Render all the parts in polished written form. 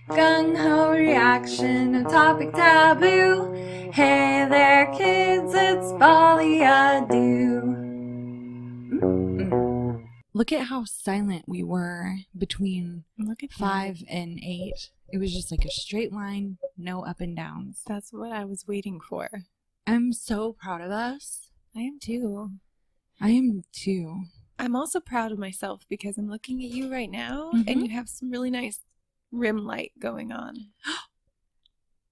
Gung-ho reaction, a topic taboo. Hey there, kids, it's Folie. Look at how silent we were between Look at 5 and 8. It was just like a straight line, no up and downs. That's what I was waiting for. I'm so proud of us. I am too. I am too. I'm also proud of myself because I'm looking at you right now Mhm. and you have some really nice rim light going on.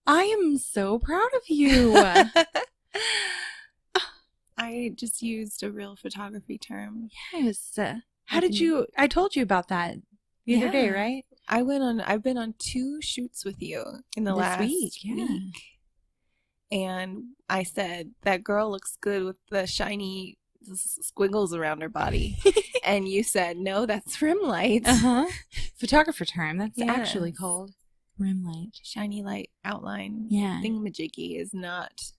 I am so proud of you. I just used a real photography term. Yes. How did you? I told you about that the other day, right? I've been on 2 shoots with you in the last week. Yeah. And I said, that girl looks good with the shiny squiggles around her body. And you said, no, that's rim light. Photographer term. That's Yes. actually called rim light. Shiny light outline Yeah. thingamajiggy is not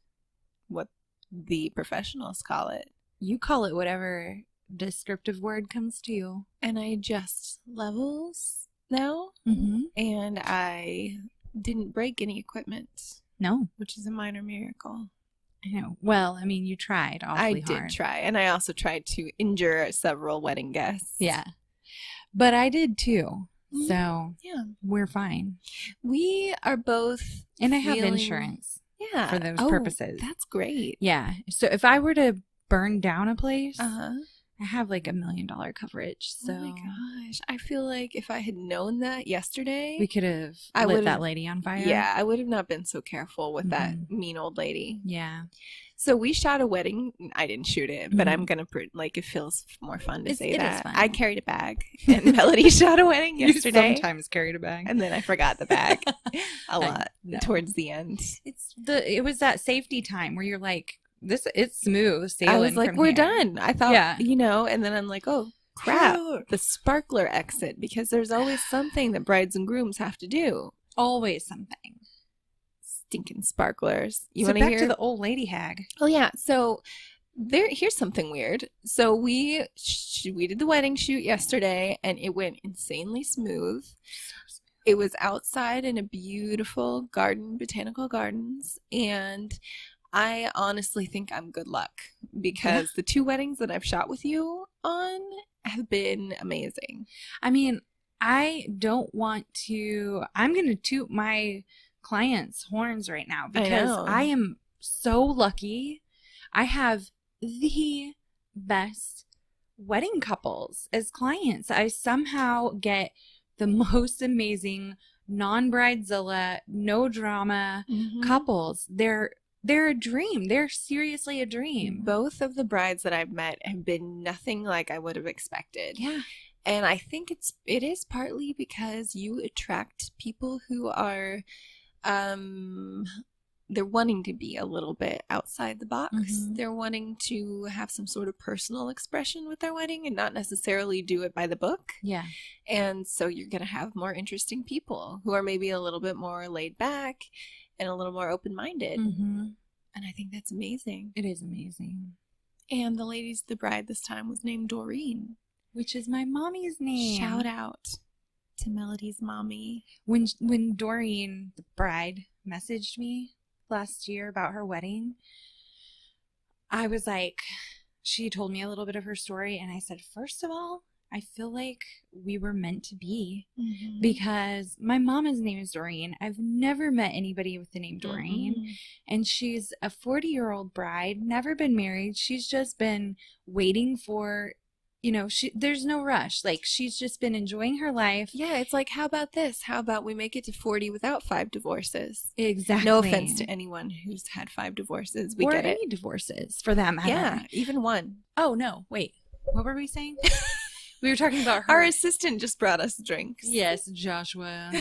what the professionals call it. You call it whatever descriptive word comes to you. And I adjust levels now, Mm-hmm. and I didn't break any equipment, No. which is a minor miracle. I know. Well, I mean, you tried awfully hard. I did try, and I also tried to injure several wedding guests. Yeah. But I did too. Mhm. So Yeah. we're fine. We are both And I have feeling- insurance Yeah. for those Oh, purposes. That's great. Yeah. So if I were to burn down a place, Uh-huh. I have like $1 million coverage. So Oh my gosh. I feel like if I had known that yesterday, we could have I lit would've- that lady on fire. yeah, I would have not been so careful with that Mhm. mean old lady. Yeah. So we shot a wedding. I didn't shoot it, but Mhm. I'm going to, it feels more fun to say It is that. fun. I carried a bag, and Melody shot a wedding yesterday. You sometimes carried a bag. And then I forgot the bag a lot know. towards the end. It was that safety time where you're like, it's smooth sailing. I was like, from we're here. done. I thought, Yeah. and then I'm like, oh, crap. Shoot. The sparkler exit, because there's always something that brides and grooms have to do. Always something. Stinking sparklers. You So want to back hear? to the old lady hag. Oh yeah. So here's something weird. So we did the wedding shoot yesterday, and it went insanely smooth. It was outside in a beautiful garden, botanical gardens, and I honestly think I'm good luck because the 2 weddings that I've shot with you on have been amazing. I mean, I don't want to. I'm going to toot my clients' horns right now because know. I am so lucky. I have the best wedding couples as clients. I somehow get the most amazing non-bridezilla, no drama couples. They're a dream. They're seriously a dream. Both of the brides that I've met have been nothing like I would have expected. Yeah. And I think it is partly because you attract people who are they're wanting to be a little bit outside the box. Mhm. They're wanting to have some sort of personal expression with their wedding and not necessarily do it by the book. Yeah. And so you're going to have more interesting people who are maybe a little bit more laid back and a little more open-minded. Mm-hmm. And I think that's amazing. It is amazing. And the bride this time was named Doreen. Which is my mommy's name. Shout out to Melody's mommy. When Doreen, the bride, messaged me last year about her wedding, I was like, she told me a little bit of her story, and I said, first of all, I feel like we were meant to be because my mama's name is Doreen. I've never met anybody with the name Doreen, and she's a 40-year-old bride, never been married. She's just been waiting for, there's no rush. Like, she's just been enjoying her life. Yeah, it's like, how about this? How about we make it to 40 without 5 divorces? Exactly. No offense to anyone who's had 5 divorces. We or get it. any divorces for that matter. Yeah, even one. Oh, no. Wait. What were we saying? We were talking about her. Our assistant just brought us drinks. Yes, Joshua.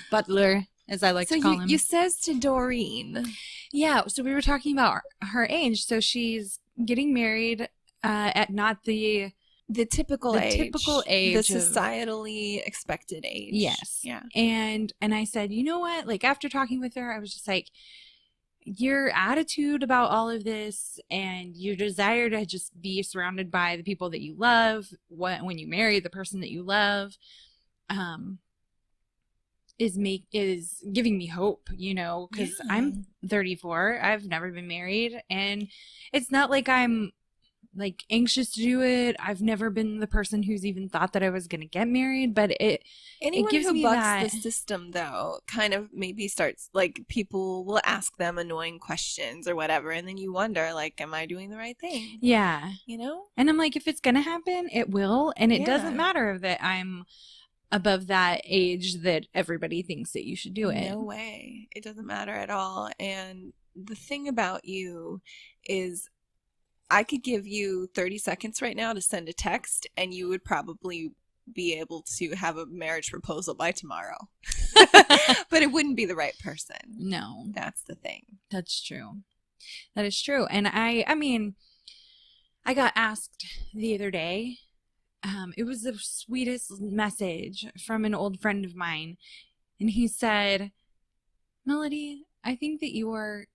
Butler, as I like to call him. You says to Doreen. Yeah, so we were talking about her age. So she's getting married at not the typical age. typical age. The societally expected age. Yes. Yeah. And I said, you know what? Like, after talking with her, I was just like, your attitude about all of this and your desire to just be surrounded by the people that you love when you marry the person that you love, is giving me hope, you know, because Yeah. I'm 34. I've never been married, and it's not like I'm like anxious to do it. I've never been the person who's even thought that I was going to get married, but it Anyone gives who me bucks that. the system, though, kind of maybe starts, like, people will ask them annoying questions or whatever, and then you wonder, like, am I doing the right thing? Yeah. You know? And I'm like, if it's going to happen, it will. And it doesn't Yeah. matter that I'm above that age that everybody thinks that you should do it. No way. It doesn't matter at all. And the thing about you is I could give you 30 seconds right now to send a text, and you would probably be able to have a marriage proposal by tomorrow. But it wouldn't be the right person. No. That's the thing. That's true. That is true. And I mean, I got asked the other day, it was the sweetest message from an old friend of mine. And he said, Melody, I think that you are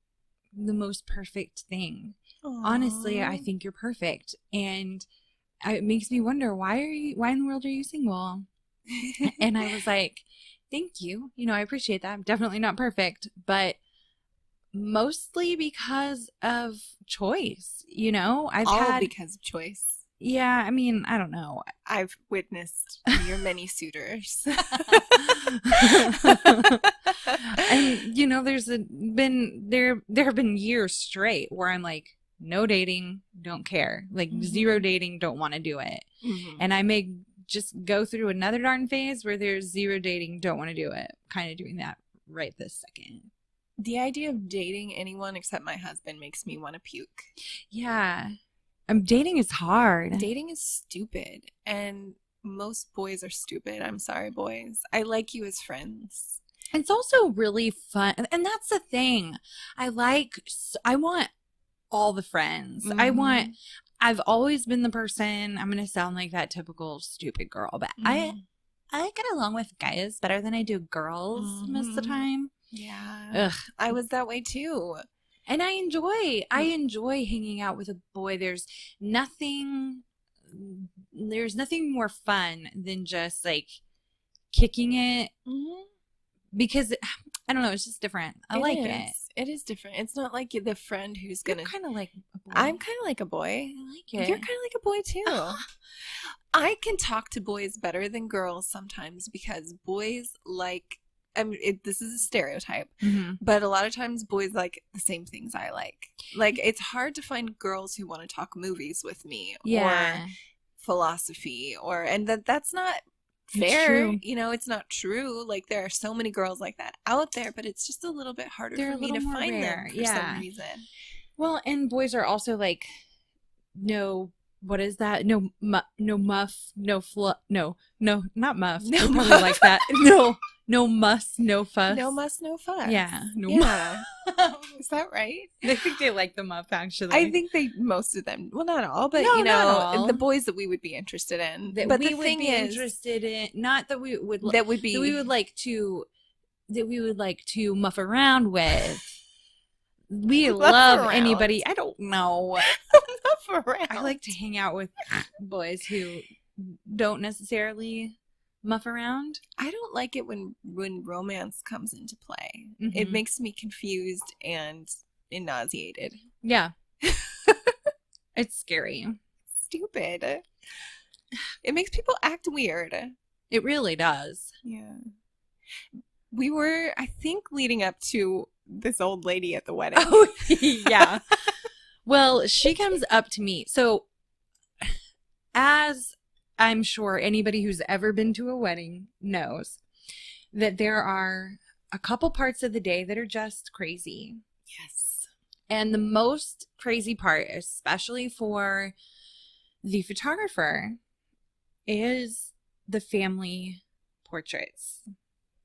the most perfect thing. Aww. Honestly, I think you're perfect. And it makes me wonder, why in the world are you single? And I was like, thank you. You know, I appreciate that. I'm definitely not perfect, but mostly because of choice. You know, All because of choice. Yeah, I mean, I don't know. I've witnessed your many suitors. And you know, there have been years straight where I'm like, no dating, don't care. Like zero dating, don't want to do it. Mm-hmm. And I may just go through another darn phase where there's zero dating, don't want to do it. Kind of doing that right this second. The idea of dating anyone except my husband makes me want to puke. Yeah. Dating is hard. Dating is stupid, and most boys are stupid. I'm sorry, boys. I like you as friends. It's also really fun. And that's the thing. I want all the friends. Mm-hmm. I've always been the person, I'm going to sound like that typical stupid girl, but I get along with guys better than I do girls most of the time. Yeah. Ugh. I was that way too. And I enjoy hanging out with a boy. There's nothing more fun than just like kicking it. Mm-hmm. Because I don't know, it's just different. I like it. It is different. It's not like the friend who's gonna. You're kind of like a boy. I'm kind of like a boy. I like it. You're kind of like a boy too. I can talk to boys better than girls sometimes because boys like. I mean, this is a stereotype, but a lot of times boys like the same things I like. Like, it's hard to find girls who want to talk movies with me or philosophy and that's not fair. True. You know, it's not true. Like, there are so many girls like that out there, but it's just a little bit harder for me to find them for some reason. Well, and boys are also like, no, what is that? No muff, no, not muff. No, probably like that. No muss, no fuss. No muss, no fuss. Yeah. Is that right? I think they like the muff, actually. I think most of them, well, not all, but, the boys that we would be interested in. That but we the would thing be is, interested in, not that we would, that we would like to muff around with. We love anybody. I don't know. Muff around. I like to hang out with boys who don't necessarily muff around. I don't like it when romance comes into play. It makes me confused and nauseated. Yeah. It's scary. Stupid. It makes people act weird. It really does. Yeah. We were, I think, leading up to this old lady at the wedding. Oh, yeah. Well, she comes up to me. So, as I'm sure anybody who's ever been to a wedding knows, that there are a couple parts of the day that are just crazy. Yes. And the most crazy part, especially for the photographer, is the family portraits,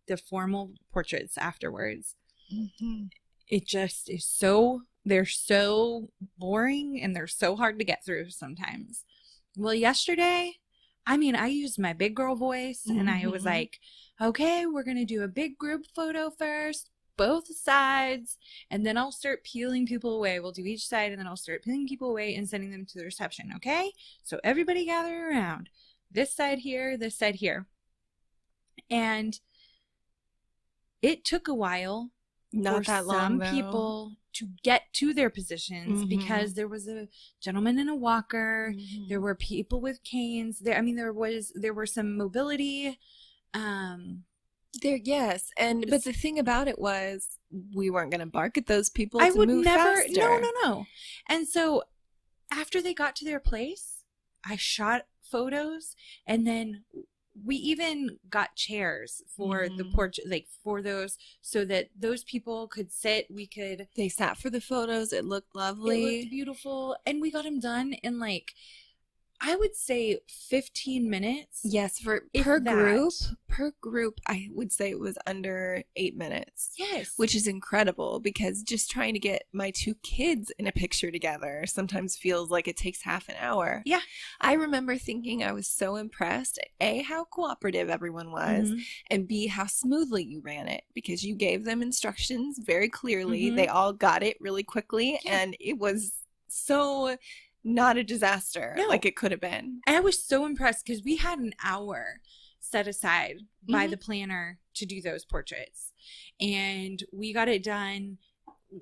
the formal portraits afterwards. It just is they're so boring and they're so hard to get through sometimes. Well, yesterday, I used my big girl voice and I was like, okay, we're going to do a big group photo first, both sides, and then I'll start peeling people away. We'll do each side and then I'll start peeling people away and sending them to the reception, okay? So everybody gather around. This side here, this side here. And it took a while Not for that long, some though. people to get to their positions Mhm. because there was a gentleman in a walker. Mhm. There were people with canes. There were some mobility. Yes, but the thing about it was we weren't going to bark at those people I to would move never. faster. No. And so after they got to their place, I shot photos, and then we even got chairs for the porch, like for those, so that those people could sit. They sat for the photos. It looked lovely. It looked beautiful, and we got them done in like, I would say 15 minutes. Yes, per group, I would say it was under 8 minutes. Yes. Which is incredible, because just trying to get my 2 kids in a picture together sometimes feels like it takes half an hour. Yeah. I remember thinking I was so impressed, A, how cooperative everyone was, and B, how smoothly you ran it, because you gave them instructions very clearly. They all got it really quickly, and it was so not a disaster like it could have been. I was so impressed because we had an hour set aside by the planner to do those portraits, and we got it done.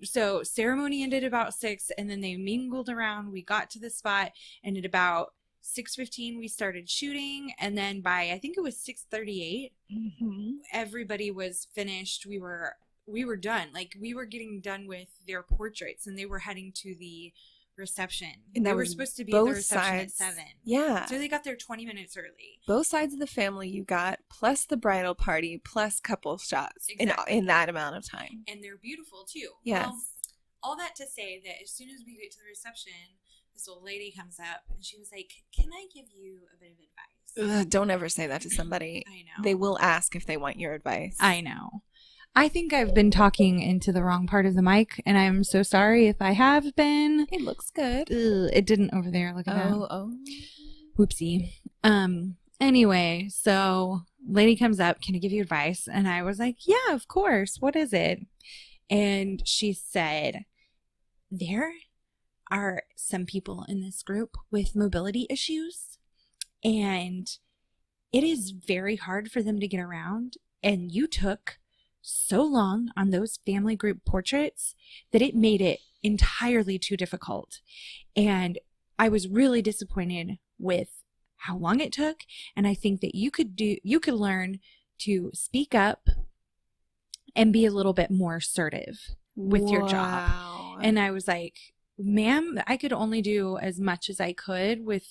So ceremony ended about 6, and then they mingled around. We got to the spot, and at about 6:15 we started shooting, and then by I think it was 6:38 everybody was finished. We were done. Like, we were getting done with their portraits, and they were heading to the reception. And they were supposed to be at the reception at 7. Yeah. So they got there 20 minutes early. Both sides of the family you got, plus the bridal party, plus couple shots in that amount of time. And they're beautiful too. Yes. Well, all that to say that as soon as we get to the reception, this old lady comes up and she was like, "Can I give you a bit of advice?" Ugh, don't ever say that to somebody. I know. They will ask if they want your advice. I know. I think I've been talking into the wrong part of the mic, and I'm so sorry if I have been. It looks good. Ugh, it didn't over there. Look at that. Oh. Whoopsie. Anyway, so lady comes up, "Can I give you advice?" And I was like, "Yeah, of course. What is it?" And she said, "There are some people in this group with mobility issues, and it is very hard for them to get around. And you took so long on those family group portraits that it made it entirely too difficult. And I was really disappointed with how long it took. And I think that you could learn to speak up and be a little bit more assertive with your job." And I was like, "Ma'am, I could only do as much as I could with,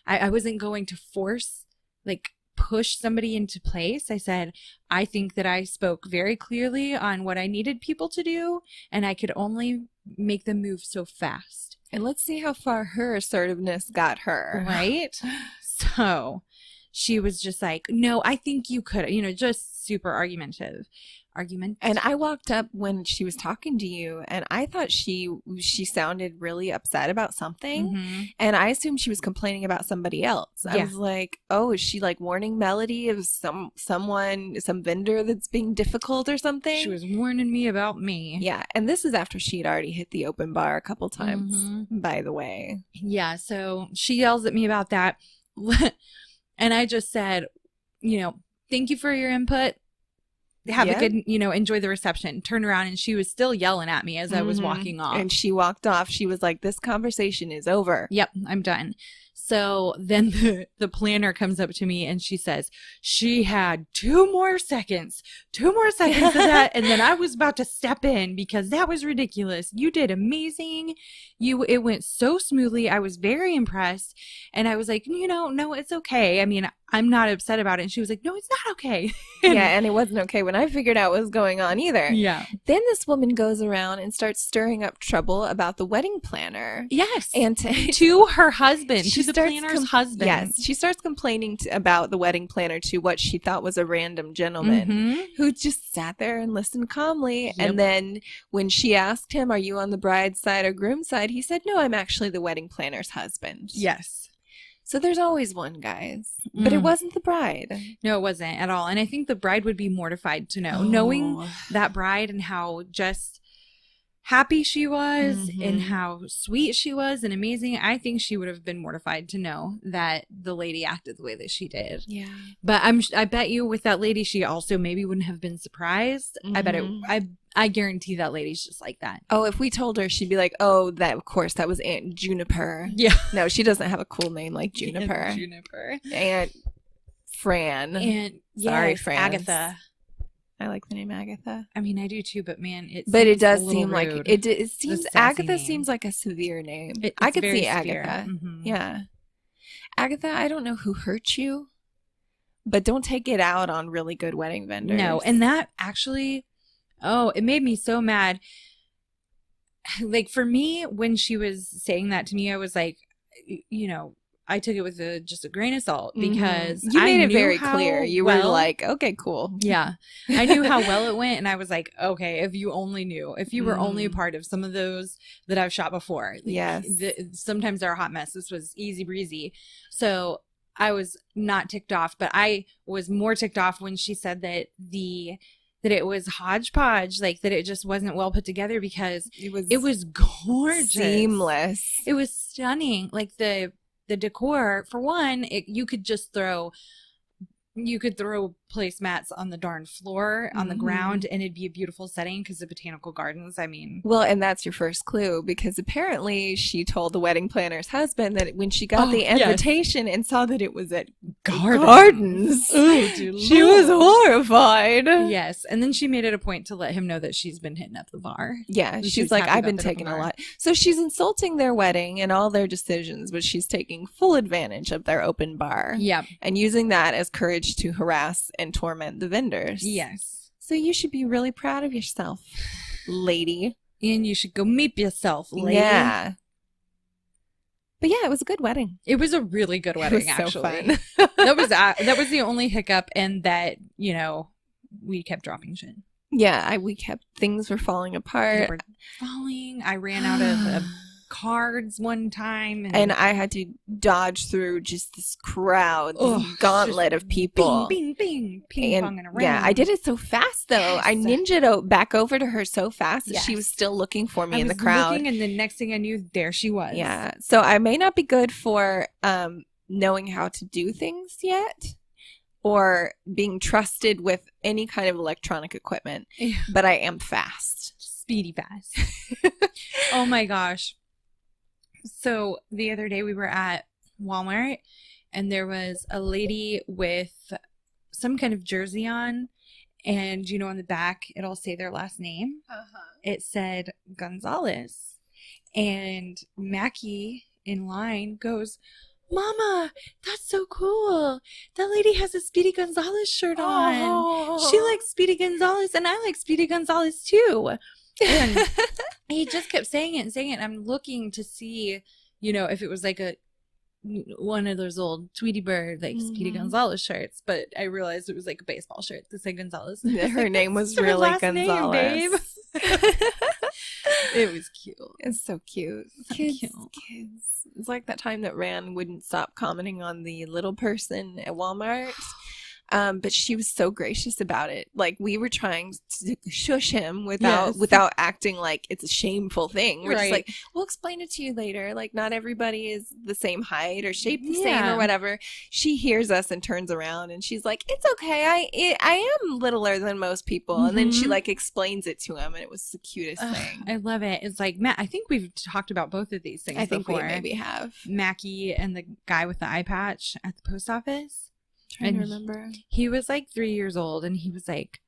I wasn't going to force, push somebody into place. I said, I think that I spoke very clearly on what I needed people to do, and I could only make them move so fast." And let's see how far her assertiveness got her. Right? So she was just like, "No, I think you could," just super argumentative. And I walked up when she was talking to you, and I thought she sounded really upset about something, and I assumed she was complaining about somebody else. I was like, "Oh, is she warning Melody of some vendor that's being difficult or something?" She was warning me about me. Yeah, and this is after she'd already hit the open bar a couple times, by the way. Yeah, so she yells at me about that, and I just said, "Thank you for your input. Have a good, enjoy the reception." Turn around, and she was still yelling at me as I was walking off. And she walked off. She was like, "This conversation is over." Yep, I'm done. So then the planner comes up to me and she says, "She had 2 more seconds of that." And then I was about to step in because that was ridiculous. "You did amazing. It went so smoothly. I was very impressed." And I was like, "No, it's okay. I mean, I'm not upset about it." And she was like, "No, it's not okay." Yeah, and it wasn't okay when I figured out what was going on either. Yeah. Then this woman goes around and starts stirring up trouble about the wedding planner. Yes. And to her husband, to the planner's husband. Yes. She starts complaining about the wedding planner to what she thought was a random gentleman who just sat there and listened calmly. Yep. And then when she asked him, "Are you on the bride's side or groom's side?" he said, "No, I'm actually the wedding planner's husband." Yes. So there's always one, guys. But it wasn't the bride. No, it wasn't at all. And I think the bride would be mortified to know. Knowing that bride and how happy she was and Mhm. how sweet she was and amazing. I think she would have been mortified to know that the lady acted the way that she did. Yeah. But I bet you with that lady, she also maybe wouldn't have been surprised. Mhm. I guarantee that lady's just like that. Oh, if we told her, she'd be like, "Oh, that of course that was Aunt Juniper." Yeah. No, she doesn't have a cool name like Juniper. Aunt Juniper. Aunt Fran. And Sorry, yes, Frans. Agatha. I like the name Agatha. I mean, I do too, but man, It seems does a little seem like rude. it seems sassy Agatha name. seems like a severe name. It's I could very see severe. Agatha. Mhm. Yeah. Agatha, I don't know who hurt you, but don't take it out on really good wedding vendors. No, and that actually, it made me so mad. Like for me, when she was saying that to me, I was like, I took it with just a grain of salt because you made I it knew very how clear. You were like, okay, cool. Yeah, I knew how well it went, and I was like, okay, if you only knew, if you were only a part of some of those that I've shot before, like, yes, sometimes they're a hot mess. This was easy breezy, so I was not ticked off, but I was more ticked off when she said that it was hodgepodge, like that it just wasn't well put together because it was gorgeous, seamless. It was stunning, like the decor, for one, you could throw placemats on the darn floor, on the ground, and it'd be a beautiful setting because the botanical gardens, I mean. Well, and that's your first clue, because apparently she told the wedding planner's husband that when she got the invitation and saw that it was at Gardens, she was horrified. Yes, and then she made it a point to let him know that she's been hitting up the bar. Yeah, she's like, I've been taking a lot. So she's insulting their wedding and all their decisions, but she's taking full advantage of their open bar. Yeah. And using that as courage to harass and torment the vendors. Yes. So you should be really proud of yourself, lady. And you should go meet yourself, lady. Yeah. But yeah, it was a good wedding. It was a really good wedding, actually. So fun. that was the only hiccup, and that, we kept dropping shit. Yeah, things were falling apart. They were falling. I ran out of cards one time, and I had to dodge through just this crowd, this gauntlet of people. Bing, bing, bing, ping-ponging around. Yeah, I did it so fast though. Yes. I ninja'd back over to her so fast that she was still looking for me in the crowd. Looking, and the next thing I knew, there she was. Yeah, so I may not be good for knowing how to do things yet, or being trusted with any kind of electronic equipment, but I am fast. Speedy fast. Oh my gosh. So the other day we were at Walmart, and there was a lady with some kind of jersey on, and on the back it'll say their last name. It said Gonzalez, and Mackie in line goes, "Mama, that's so cool. That lady has a Speedy Gonzalez shirt on. Oh. She likes Speedy Gonzalez, and I like Speedy Gonzalez too." And he just kept saying it. And I'm looking to see, if it was like one of those old Tweety Bird, like Speedy Gonzalez shirts. But I realized it was like a baseball shirt that said Gonzalez. Her name was really Gonzalez. Name, babe. It was cute. It's so cute. Kids. It's like that time that Ran wouldn't stop commenting on the little person at Walmart. But she was so gracious about it. Like, we were trying to shush him without acting like it's a shameful thing. We're just like, we'll explain it to you later. Like, not everybody is the same height or shaped the same or whatever. She hears us and turns around and she's like, it's okay. I am littler than most people. And then she explains it to him, and it was the cutest thing. I love it. It's like, Matt, I think we've talked about both of these things before. We maybe have. Mackie and the guy with the eye patch at the post office. Trying to remember. He was like 3 years old, and he was like,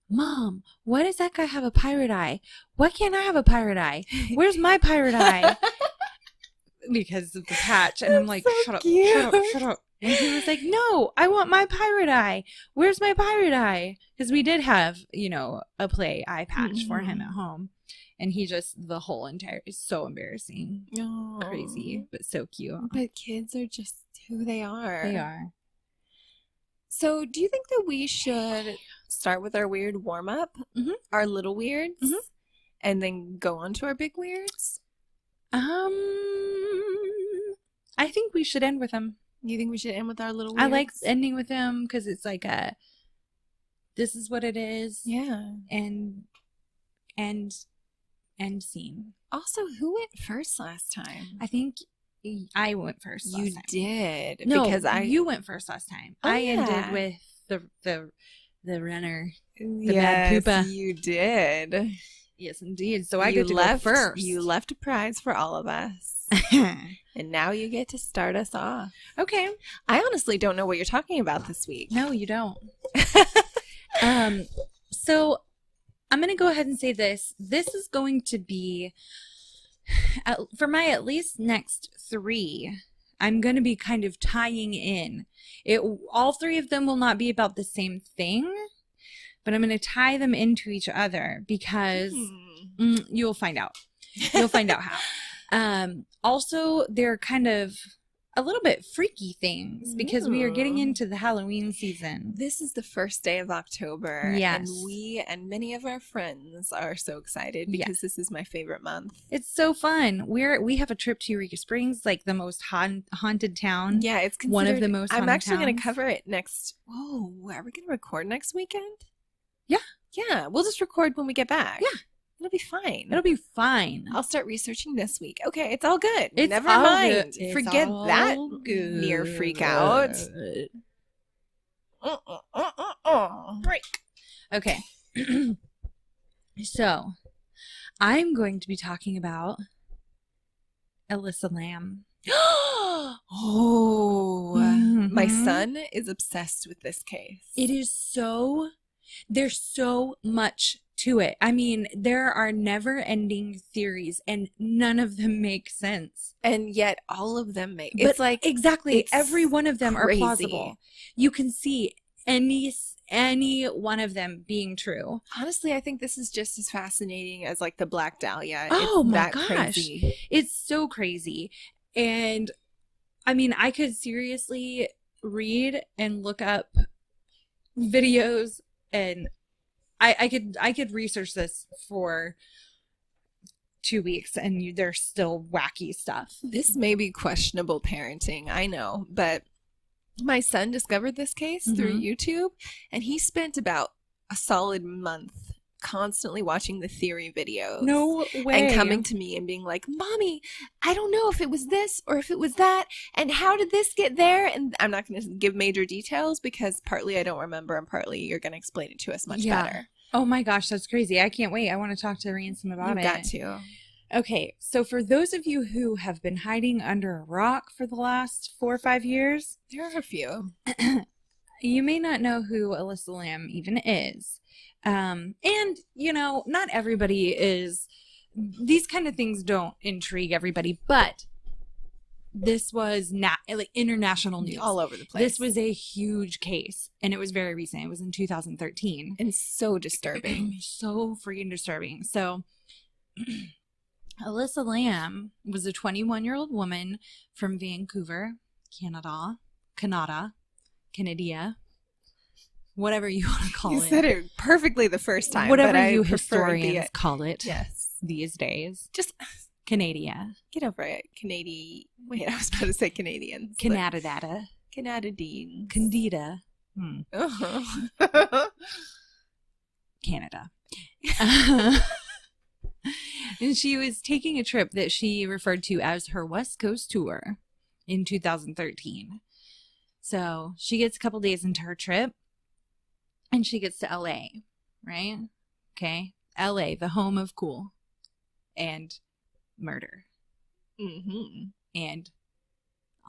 "Mom, why does that guy have a pirate eye? Why can't I have a pirate eye? Where's my pirate eye?" Because of the patch. And I'm like, so shut up. And he was like, "No, I want my pirate eye. Where's my pirate eye?" Because we did have, a play eye patch for him at home. And he just, the whole entire, is so embarrassing. Oh. Crazy, but so cute. But kids are just who they are. They are. So, do you think that we should start with our weird warm-up, our little weirds, and then go on to our big weirds? I think we should end with them. You think we should end with our little weirds? I like ending with them because it's like this is what it is. Yeah. And End scene. Also, who went first last time? I think I went first last You time. did. No, because you went first last time. Oh, I yeah. ended with the runner. Yes, bad poopa. you did. Yes, indeed. So I get to go first. You left a prize for all of us. And now you get to start us off. Okay. I honestly don't know what you're talking about this week. No, you don't. So I'm going to go ahead and say this. This is going to be, for my at least next 3, I'm going to be kind of tying in. All 3 of them will not be about the same thing, but I'm going to tie them into each other because you'll find out. You'll find out how. Also, they're kind of a little bit freaky things because we are getting into the Halloween season. This is the first day of October. Yes. And we and many of our friends are so excited because this is my favorite month. It's so fun. We have a trip to Eureka Springs, like the most haunted town. Yeah, it's one of the most haunted I'm actually going to towns. cover it next. Whoa, are we going to record next weekend? Yeah. Yeah, we'll just record when we get back. Yeah. It'll be fine. It'll be fine. I'll start researching this week. Okay, it's all good. It's Never all mind. good. It's Forget all that good. near freak out. Break. Okay. So, I'm going to be talking about Elisa Lam. Oh, my Mhm. son is obsessed with this case. It is so, there's so much to it. I mean, there are never-ending theories, and none of them make sense. And yet all of them make But it's like exactly, it's every one of them crazy. are plausible. You can see any one of them being true. honestly, I think this is just as fascinating as like the Black Dahlia. Oh it's my that gosh. crazy. It's so crazy. And I mean, I could seriously read and look up videos, and I could research this for 2 weeks, and there's still wacky stuff. This may be questionable parenting, I know, but my son discovered this case through YouTube, and he spent about a solid month constantly watching the theory videos. No way. And coming to me and being like, Mommy, I don't know if it was this or if it was that, and how did this get there? And I'm not going to give major details because partly I don't remember and partly you're going to explain it to us much better. Oh my gosh, that's crazy. I can't wait. I want to talk to Ransom about You've it. got to. Okay, so for those of you who have been hiding under a rock for the last 4 or 5 years, There are a few. you may not know who Elisa Lam even is. And, you know, not everybody is, these kind of things don't intrigue everybody, but this was like international news. All over the place. This was a huge case, and it was very recent. It was in 2013. And so disturbing. So freaking disturbing. So, Elisa Lam was a 21-year-old woman from Vancouver, Canada, whatever you want to call You it. said it perfectly the first time. Whatever but I you prefer historians call it Yes. these days. Just Canada. get over it. Canadian. Wait, I was about to say Canadians. Canada. Canadians. Candida. Uh-huh. Canada. And she was taking a trip that she referred to as her West Coast tour in 2013. So she gets a couple days into her trip, and she gets to LA, right? Okay. LA, the home of cool and murder and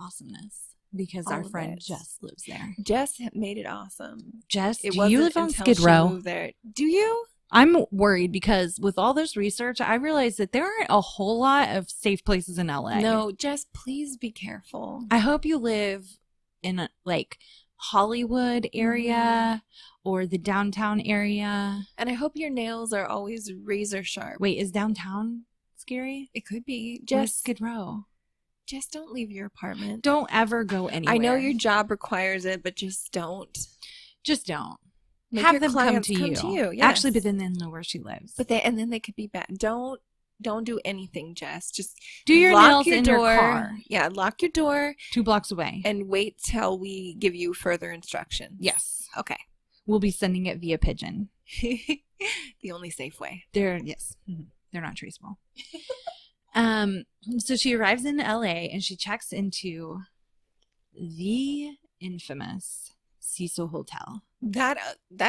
awesomeness, because All our of friend it. Jess lives there. Jess made it awesome. Jess, It do wasn't you live on until Skid she Row? moved there. Do you? I'm worried because with all this research, I realized that there aren't a whole lot of safe places in LA. No, Jess, please be careful. I hope you live in like Hollywood area or the downtown area. And I hope your nails are always razor sharp. Wait, is downtown scary? It could be. Where's Just Skid Row? don't leave your apartment. Don't ever go anywhere. I know your job requires it, but just don't. Just don't. Make Have your them come clients to you. Yes. Actually, but then they know where she lives. But then they could be bad. Don't do anything, Jess. Just do your lock nails your in door. your car. Yeah, lock your door 2 blocks away. and wait till we give you further instructions. Yes. Okay. We'll be sending it via pigeon. The only safe way. There, yes. They're not traceable. So she arrives in LA and she checks into the infamous Cecil Hotel. That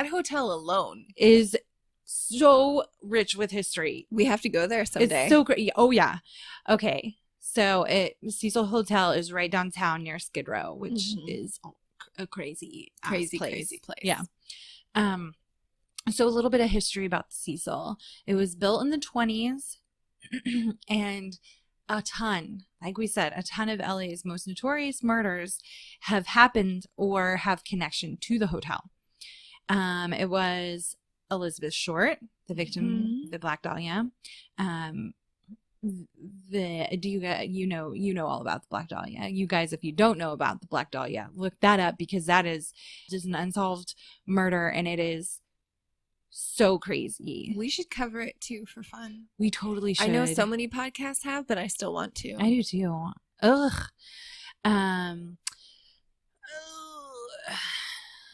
hotel alone is so rich with history. We have to go there someday. It's so great. Oh yeah. Okay. So Cecil Hotel is right downtown near Skid Row, which is a crazy place. Yeah. So a little bit of history about the Cecil. It was built in the 1920s and a ton of LA's most notorious murders have happened or have connection to the hotel. It was Elizabeth Short, the victim, the Black Dahlia. You know all about the Black Dahlia. You guys, if you don't know about the Black Dahlia, look that up, because that is just an unsolved murder, and it is so crazy. We should cover it too for fun. We totally should. I know so many podcasts have, but I still want to. I do too. Ugh.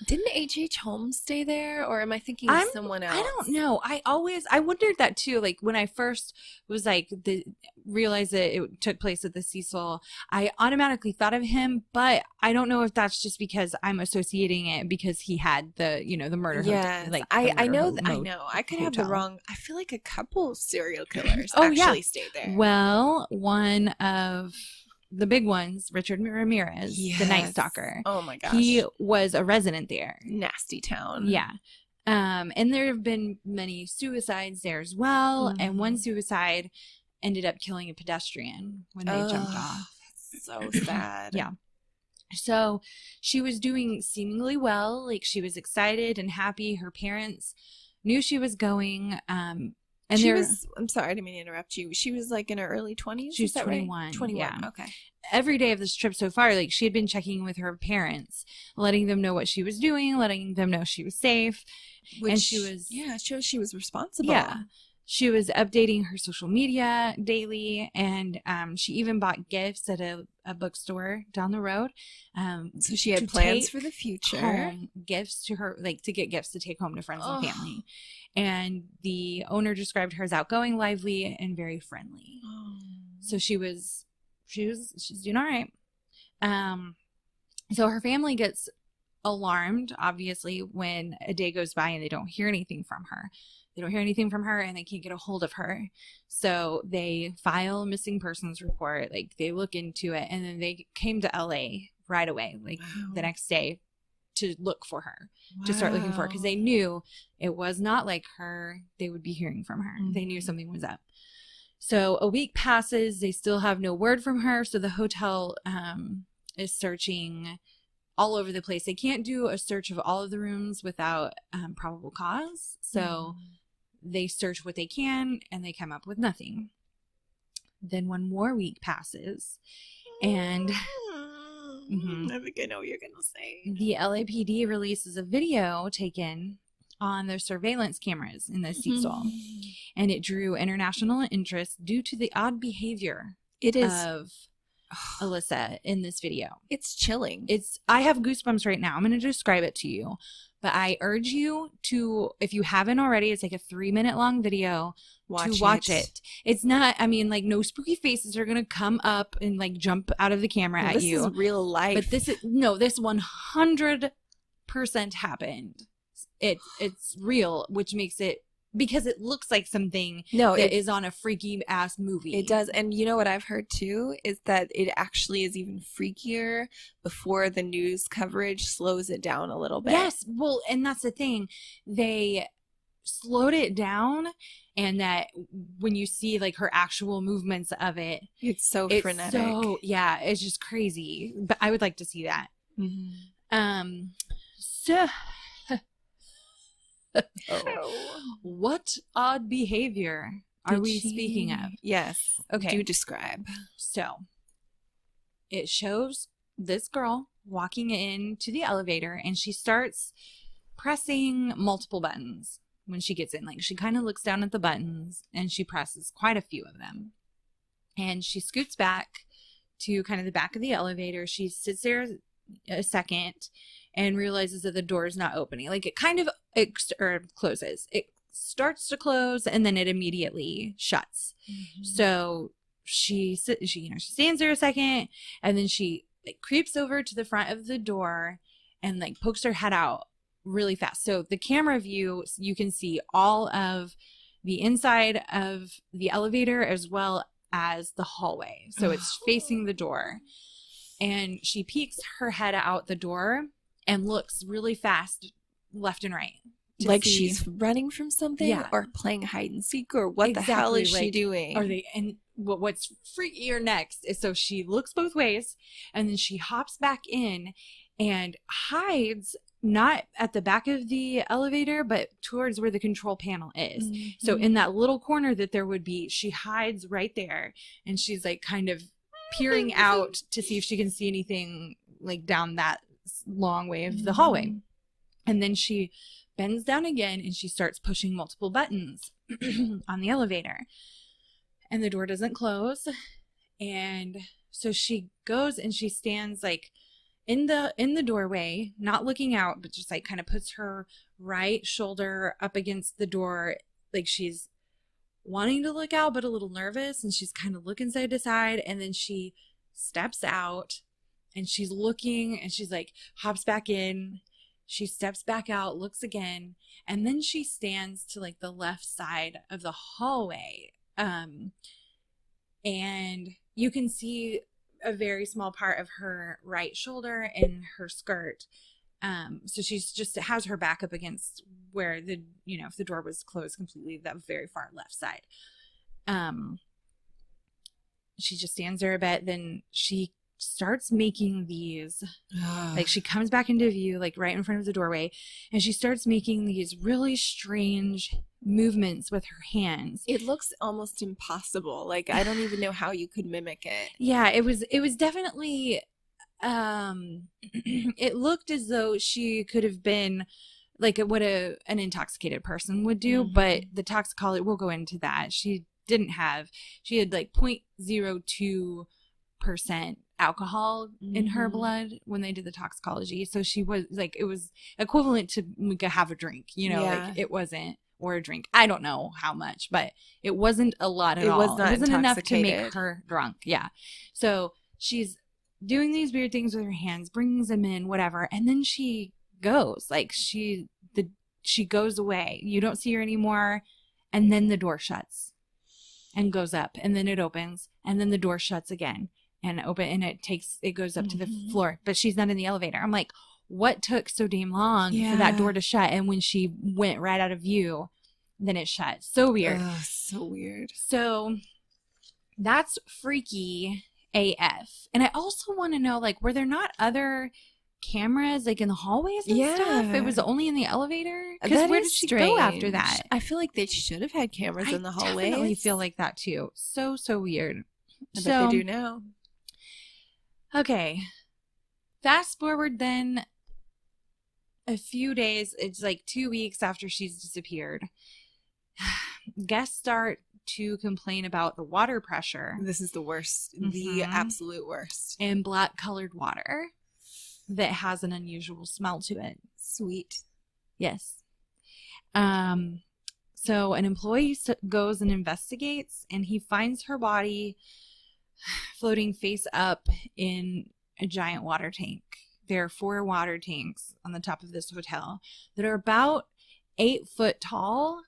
Didn't H.H. Holmes stay there, or am I thinking of someone else? I don't know. I wondered that too. Like when I first was realized that it took place at the Cecil, I automatically thought of him, but I don't know if that's just because I'm associating it because he had the murder. Yeah, I know. I could have the wrong. I feel like a couple serial killers actually stayed there. Well, one of the big ones, Richard Ramirez, the Night Stalker. Oh my gosh. He was a resident there. Nasty town. Yeah. And there have been many suicides there as well. And one suicide ended up killing a pedestrian when they jumped off. That's so sad. Yeah. So she was doing seemingly well. Like she was excited and happy. Her parents knew she was going. And I'm sorry, I didn't mean to interrupt you. She was like in her early 20s? She was 21. Right? 21, yeah. Okay. Every day of this trip so far, like she had been checking with her parents, letting them know what she was doing, letting them know she was safe. Which, and she was... Yeah, it shows she was responsible. Yeah. She was updating her social media daily, and she even bought gifts at a bookstore down the road. So she had plans for the future. Gifts to her, to get gifts to take home to friends and family. And the owner described her as outgoing, lively, and very friendly. So she's doing all right. So her family gets alarmed, obviously, when a day goes by and they don't hear anything from her. And they can't get a hold of her. So they file a missing persons report. They look into it, and then they came to LA right away, the next day, to look for her, to start looking for her, because they knew it was not like her. They would be hearing from her. They knew something was up. So a week passes. They still have no word from her. So the hotel is searching all over the place. They can't do a search of all of the rooms without probable cause. So they search what they can, and they come up with nothing. Then one more week passes, and I think I know what you're going to say. The LAPD releases a video taken on their surveillance cameras in the Cecil, and it drew international interest due to the odd behavior of Elisa in this video. It's chilling. I have goosebumps right now. I'm going to describe it to you, but I urge you to, if you haven't already, it's like a 3-minute long video, watch it. It's not, no spooky faces are going to come up and jump out of the camera at you. This is real life. But this 100% happened. It's real, which makes it, because it looks like something that is on a freaky ass movie. It does. And you know what I've heard too is that it actually is even freakier before the news coverage slows it down a little bit. Yes. Well, and that's the thing. They slowed it down, and that when you see her actual movements of it, it's so frenetic. So, yeah, it's just crazy. But I would like to see that. What odd behavior are we speaking of? Yes. Okay. Do describe. So it shows this girl walking into the elevator, and she starts pressing multiple buttons when she gets in. She kind of looks down at the buttons, and she presses quite a few of them. And she scoots back to kind of the back of the elevator. She sits there a second and realizes that the door is not opening. It kind of closes. It starts to close and then it immediately shuts. So she stands there a second and then she like creeps over to the front of the door and like pokes her head out really fast. So the camera view, you can see all of the inside of the elevator as well as the hallway. So it's facing the door. And she peeks her head out the door and looks really fast left and right. Like she's running from something or playing hide and seek, or what the hell is she doing? And what's freakier next is so she looks both ways and then she hops back in and hides not at the back of the elevator, but towards where the control panel is. So in that little corner that there would be, she hides right there and she's like kind of peering out to see if she can see anything like down that long way of the hallway. And then she bends down again and she starts pushing multiple buttons on the elevator and the door doesn't close. And so she goes and she stands like in the doorway, not looking out, but just like kind of puts her right shoulder up against the door, like she's wanting to look out but a little nervous, and she's kind of looking side to side. And then she steps out and she's looking and she's like hops back in, she steps back out, looks again, and then she stands to like the left side of the hallway, and you can see a very small part of her right shoulder and her skirt. So she's just has her back up against where the, if the door was closed completely, that very far left side. She just stands there a bit. Then she starts making these, like she comes back into view, like right in front of the doorway, and she starts making these really strange movements with her hands. It looks almost impossible. Like I don't even know how you could mimic it. Yeah, it was definitely it looked as though she could have been like what an intoxicated person would do, but the toxicology, we'll go into that. She had like 0.02% alcohol in her blood when they did the toxicology. So she was like, it was equivalent to have a drink, like it wasn't, or a drink. I don't know how much, but it wasn't a lot at all. It wasn't enough to make her drunk. Yeah. So she's doing these weird things with her hands, brings them in, whatever. And then she goes, like she goes away. You don't see her anymore. And then the door shuts and goes up, and then it opens, and then the door shuts again and it goes up to the floor, but she's not in the elevator. I'm like, what took so damn long for that door to shut? And when she went right out of view, then it shut. So weird. So weird. So that's freaky AF. And I also want to know, like, were there not other cameras like in the hallways and stuff? It was only in the elevator? Because where did she go after that? I feel like they should have had cameras in the hallways. I definitely feel like that too. So weird. I bet they do now. Okay. Fast forward then a few days, it's like 2 weeks after she's disappeared. Guests start to complain about the water pressure. This is the worst, the absolute worst. And black colored water that has an unusual smell to it. Sweet. Yes. So an employee goes and investigates, and he finds her body floating face up in a giant water tank. There are 4 water tanks on the top of this hotel that are about 8 foot tall,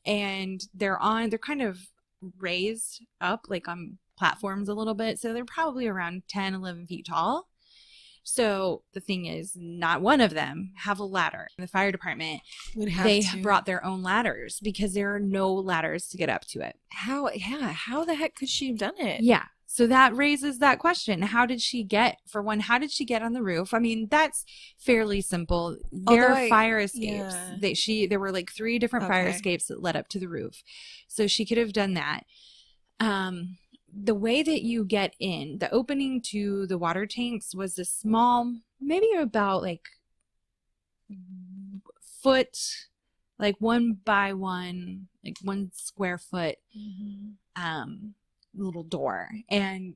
and they're kind of raised up like on platforms a little bit. So they're probably around 10, 11 feet tall. So the thing is, not one of them have a ladder. The fire department, brought their own ladders because there are no ladders to get up to it. How the heck could she have done it? Yeah. So that raises that question. How did she get on the roof? I mean, that's fairly simple. There are fire escapes. Yeah. There were like 3 different fire escapes that led up to the roof. So she could have done that. The way that you get in, the opening to the water tanks was a small, maybe about like foot, like 1 by 1, like 1 square foot, little door. And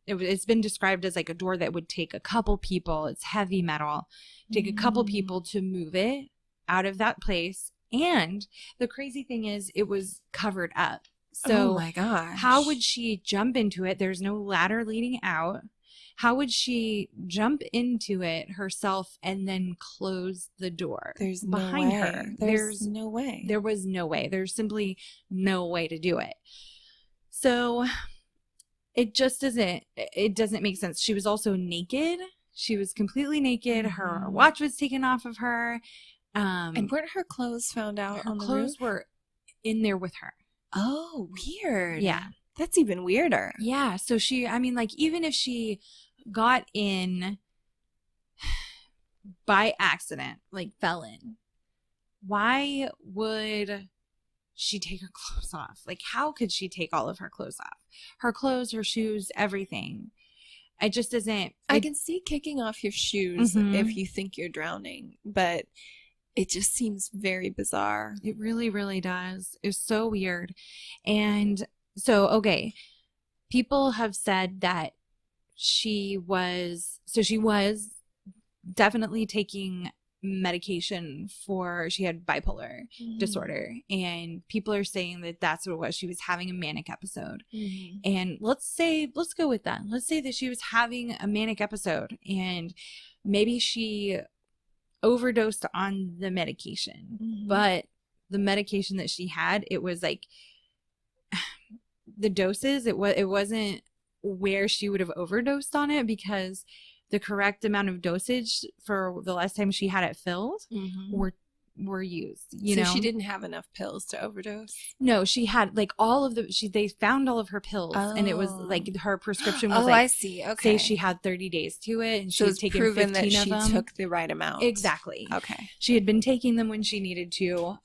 it's been described as like a door that would take a couple people. It's heavy metal, take a couple people to move it out of that place And the crazy thing is it was covered up. Oh So my gosh. how would she jump into it? There's no ladder leading out. How would she jump into it herself and then close the door There's behind no way. her? There's no way. There was no way. There's simply no way to do it. So it just doesn't make sense. She was also naked. She was completely naked. Her watch was taken off of her. And weren't her clothes found out her on the clothes roof? were in there with her. Oh, weird. Yeah. That's even weirder. Yeah. So even if she got in by accident, like fell in, why would she take her clothes off? Like, how could she take all of her clothes off? Her clothes, her shoes, everything. It just doesn't. I can see kicking off your shoes if you think you're drowning, but it just seems very bizarre. It really, really does. It's so weird. And so, okay, people have said that she was definitely taking medication she had bipolar disorder, and people are saying that that's what it was. She was having a manic episode. And let's go with that. Let's say that she was having a manic episode and maybe she overdosed on the medication, but the medication that she had, it was like the doses, it wasn't where she would have overdosed on it, because the correct amount of dosage for the last time she had it filled were used. So she didn't have enough pills to overdose? No, she had like they found all of her pills, and it was like her prescription was I see. Okay. Say she had 30 days to it, and she was taking proven 15 that of she them. took the right amount. Exactly. Okay. She had been taking them when she needed to.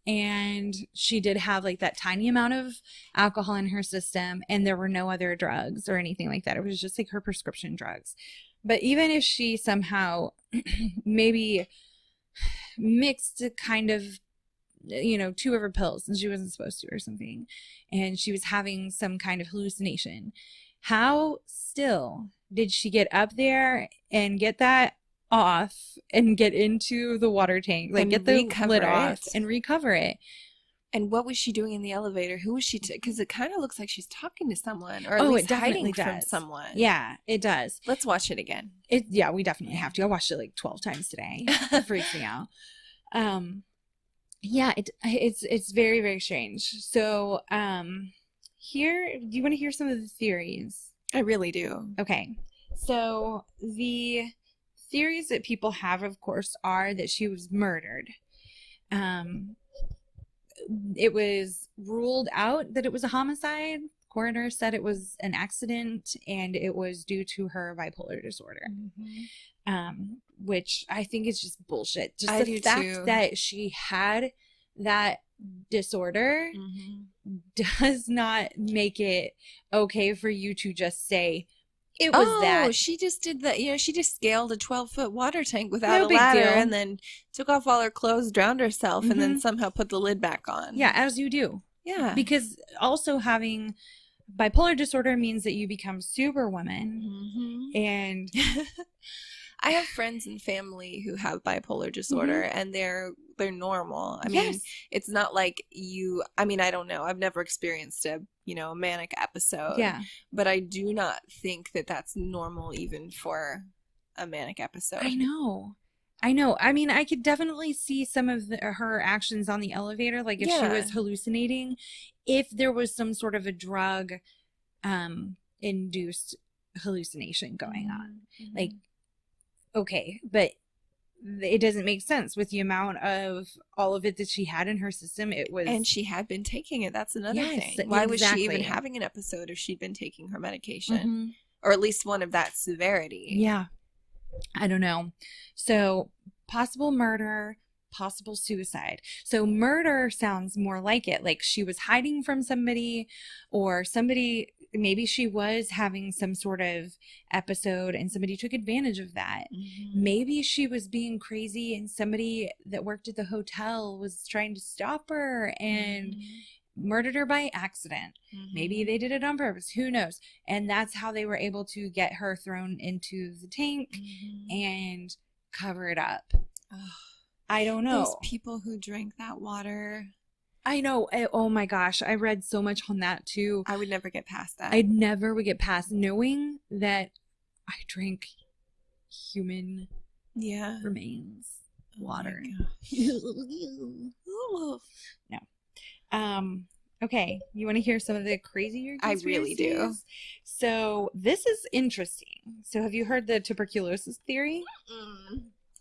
And she did have like that tiny amount of alcohol in her system, and there were no other drugs or anything like that. It was just like her prescription drugs. But even if she somehow maybe mixed kind of, two of her pills and she wasn't supposed to or something, and she was having some kind of hallucination, how still did she get up there and get that off and get into the water tank, like get the lid off and recover it? And what was she doing in the elevator? Who was she? Because it kind of looks like she's talking to someone, or at least hiding from someone. Yeah, it does. Let's watch it again. Yeah, we definitely have to. I watched it like 12 times today. It freaks me out. Yeah, it's very, very strange. So, here, do you want to hear some of the theories? I really do. Okay, so the theories that people have, of course, are that she was murdered. It was ruled out that it was a homicide. Coroner said it was an accident, and it was due to her bipolar disorder, which I think is just bullshit. Just the fact that she had that disorder does not make it okay for you to just say it was that. She just did that. She just scaled a 12-foot water tank without a ladder and then took off all her clothes, drowned herself, and then somehow put the lid back on. Yeah, as you do. Yeah. Because also having bipolar disorder means that you become superwoman. And I have friends and family who have bipolar disorder, and they're normal. I mean, it's not like I don't know. I've never experienced a manic episode. Yeah. But I do not think that that's normal even for a manic episode. I know. I mean, I could definitely see some of her actions on the elevator, like if she was hallucinating, if there was some sort of a drug induced hallucination going on. Like, okay, but it doesn't make sense with the amount of all of it that she had in her system. And she had been taking it. That's another thing. Why was she even having an episode if she'd been taking her medication? Or at least one of that severity? Yeah. I don't know. So possible murder, possible suicide. So murder sounds more like it. Like she was hiding from somebody, or maybe she was having some sort of episode and somebody took advantage of that. Maybe she was being crazy and somebody that worked at the hotel was trying to stop her and murdered her by accident. Maybe they did it on purpose. Who knows? And that's how they were able to get her thrown into the tank and cover it up. I don't know. Those people who drank that water. I know. Oh my gosh. I read so much on that too. I would never get past that. I never would get past knowing that I drank human remains water. No. Okay. You want to hear some of the crazier conspiracies? I really do. So this is interesting. So have you heard the tuberculosis theory?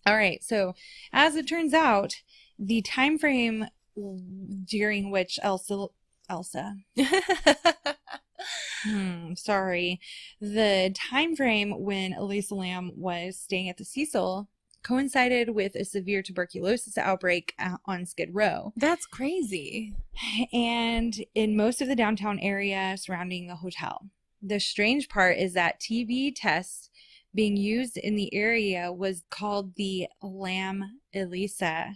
All right. So as it turns out, the time frame during which Elsa sorry, the time frame when Elisa Lam was staying at the Cecil coincided with a severe tuberculosis outbreak on Skid Row. That's crazy. And in most of the downtown area surrounding the hotel. The strange part is that TB tests being used in the area was called the Lam Elisa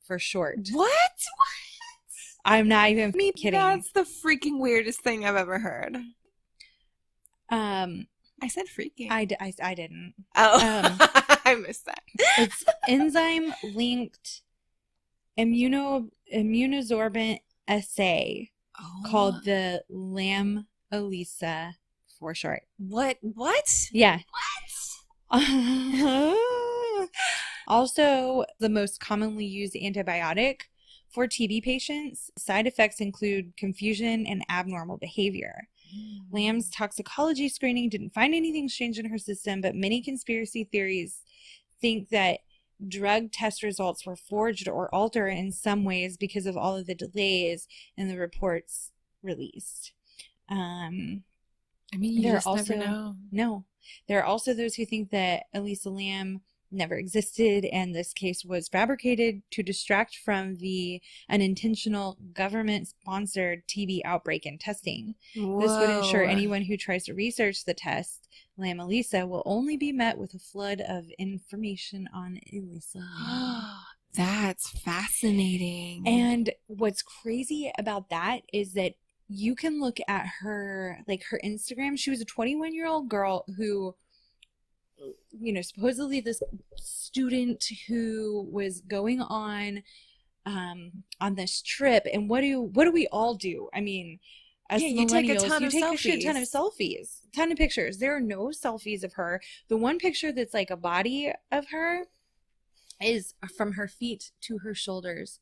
for short. What? I'm not even kidding. That's the freaking weirdest thing I've ever heard. I said freaking. I didn't. Oh, I missed that. It's enzyme-linked immunosorbent assay called the Lam Elisa for short. What? Yeah. What? Also, the most commonly used antibiotic for TB patients. Side effects include confusion and abnormal behavior. Lam's toxicology screening didn't find anything strange in her system, but many conspiracy theories think that drug test results were forged or altered in some ways because of all of the delays in the reports released. I mean, you just never know. No. There are also those who think that Elisa Lam never existed and this case was fabricated to distract from the unintentional government-sponsored TB outbreak and testing. Whoa. This would ensure anyone who tries to research the test, Lam Elisa, will only be met with a flood of information on Elisa Lam. That's fascinating. And what's crazy about that is that you can look at her, like her Instagram. She was a 21-year-old girl who, you know, supposedly this student who was going on this trip. And what do we all do? I mean, as millennials, you take a shit ton of selfies, ton of pictures. There are no selfies of her. The one picture that's like a body of her is from her feet to her shoulders.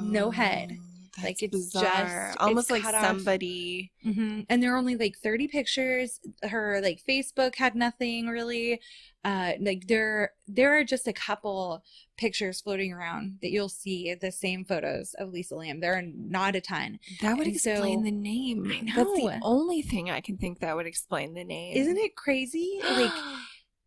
No head. Like it's bizarre. Just almost it's like somebody and there are only like 30 pictures. Her like Facebook had nothing really. Like there are just a couple pictures floating around that you'll see the same photos of Elisa Lam. There are not a ton. That would explain the name. I know. That's the only thing I can think that would explain the name. Isn't it crazy? Like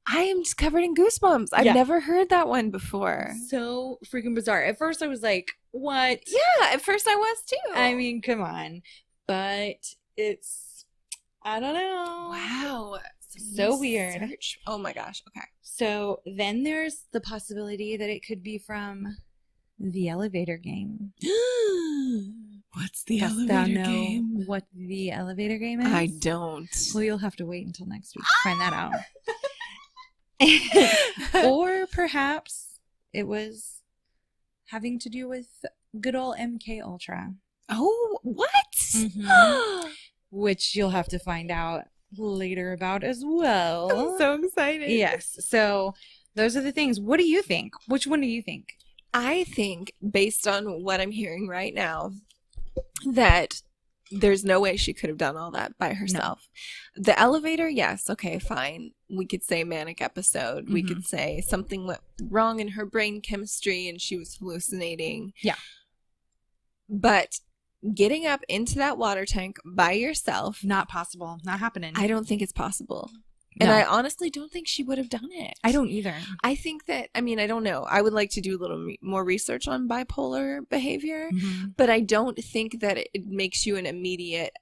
I am just covered in goosebumps. I've never heard that one before. So freaking bizarre. At first I was like, what? Yeah, at first I was too. I mean, come on. But it's, I don't know. Wow. So weird. Oh my gosh. Okay. So then there's the possibility that it could be from the elevator game. What's the elevator game? What the elevator game is? I don't. Well, you'll have to wait until next week to find that out. Or perhaps it was having to do with good old MK Ultra. Oh, what? Mm-hmm. Which you'll have to find out later about as well. I'm so excited. Yes. So those are the things. What do you think? Which one do you think? I think, based on what I'm hearing right now, that there's no way she could have done all that by herself. No. The elevator, yes, okay, fine. We could say manic episode. Mm-hmm. We could say something went wrong in her brain chemistry and she was hallucinating. Yeah. But getting up into that water tank by yourself... Not possible. Not happening. I don't think it's possible. No. And I honestly don't think she would have done it. I don't either. I think that, I mean, I don't know. I would like to do a little more research on bipolar behavior, but I don't think that it makes you an immediate,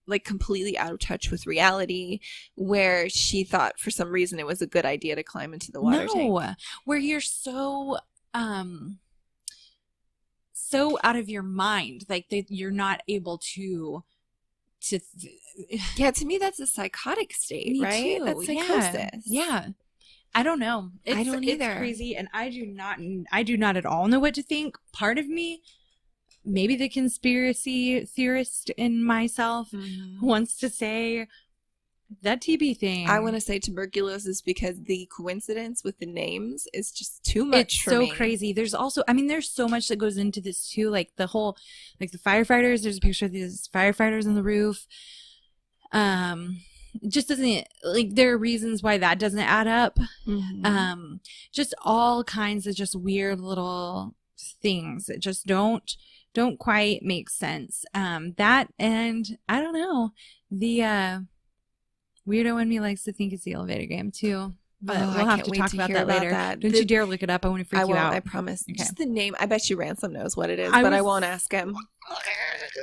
like completely out of touch with reality, where she thought for some reason it was a good idea to climb into the water tank. Where you're so out of your mind, like that you're not able to yeah, to me that's a psychotic state. Me right too. That's psychosis. Yeah. I don't know. I don't either. It's crazy, and I do not at all know what to think. Part of me, maybe the conspiracy theorist in myself, wants to say that TB thing. I want to say tuberculosis because the coincidence with the names is just too much for me. It's so crazy. There's also, I mean, there's so much that goes into this too. Like the whole, like the firefighters, there's a picture of these firefighters on the roof. Just doesn't, like, there are reasons why that doesn't add up. Just all kinds of just weird little things that just don't quite make sense. That, and I don't know, the weirdo in me likes to think it's the elevator game too, but we'll have to talk about that later. Don't you dare look it up. I want to freak you out. I promise. Okay. Just the name. I bet you Ransom knows what it is, I won't ask him.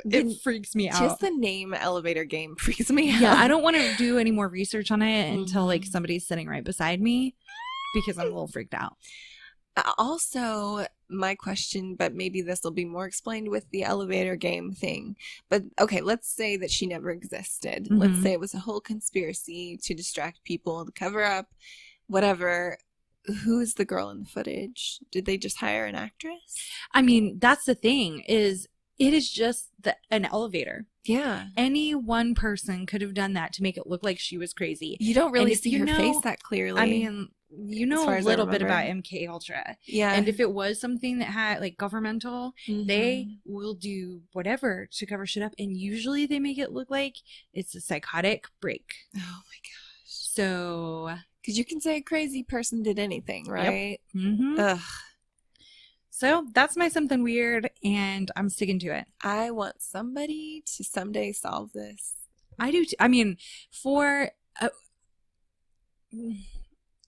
It freaks me out. Just the name elevator game freaks me out. Yeah, I don't want to do any more research on it until like somebody's sitting right beside me, because I'm a little freaked out. Also, my question, but maybe this will be more explained with the elevator game thing. But okay, let's say that she never existed. Let's say it was a whole conspiracy to distract people, to cover up, whatever. Who's the girl in the footage? Did they just hire an actress? I mean, that's the thing, is it is just an elevator. Yeah. Any one person could have done that to make it look like she was crazy. You don't really see her face that clearly. I mean, you know a little bit about MK Ultra. Yeah. And if it was something that had like governmental, they will do whatever to cover shit up. And usually they make it look like it's a psychotic break. Oh my gosh. So, because you can say a crazy person did anything, right? Yep. Ugh. So that's my something weird, and I'm sticking to it. I want somebody to someday solve this. I do. I mean,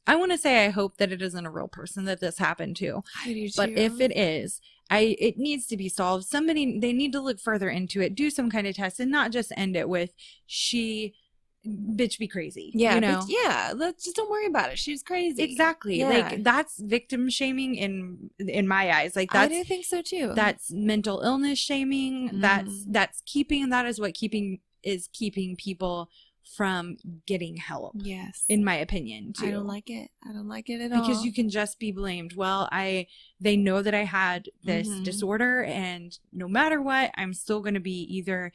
I want to say I hope that it isn't a real person that this happened to. I do too. But if it is, it needs to be solved. Somebody, they need to look further into it, do some kind of test, and not just end it with bitch be crazy. Yeah, you know? Let's just don't worry about it. She's crazy. Exactly. Yeah. Like, that's victim shaming in my eyes. Like, that's, I do think so too. That's mental illness shaming. That is what keeping people from getting help. Yes. In my opinion, too. I don't like it. I don't like it at all. Because you can just be blamed. Well, they know that I had this disorder, and no matter what, I'm still going to be either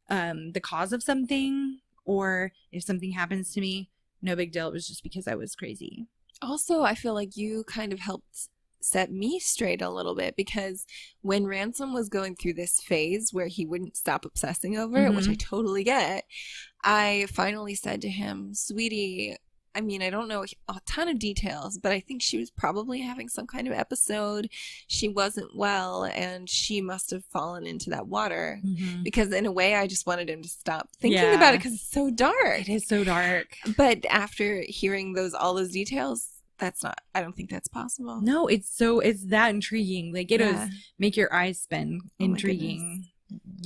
the cause of something, or if something happens to me, no big deal. It was just because I was crazy. Also, I feel like you kind of helped set me straight a little bit, because when Ransom was going through this phase where he wouldn't stop obsessing over it, which I totally get, I finally said to him, sweetie, I mean, I don't know a ton of details, but I think she was probably having some kind of episode. She wasn't well, and she must have fallen into that water. Because in a way, I just wanted him to stop thinking about it, because it's so dark. It is so dark. But after hearing all those details, I don't think that's possible. No, it's that intriguing. Like, it does make your eyes spin. Intriguing.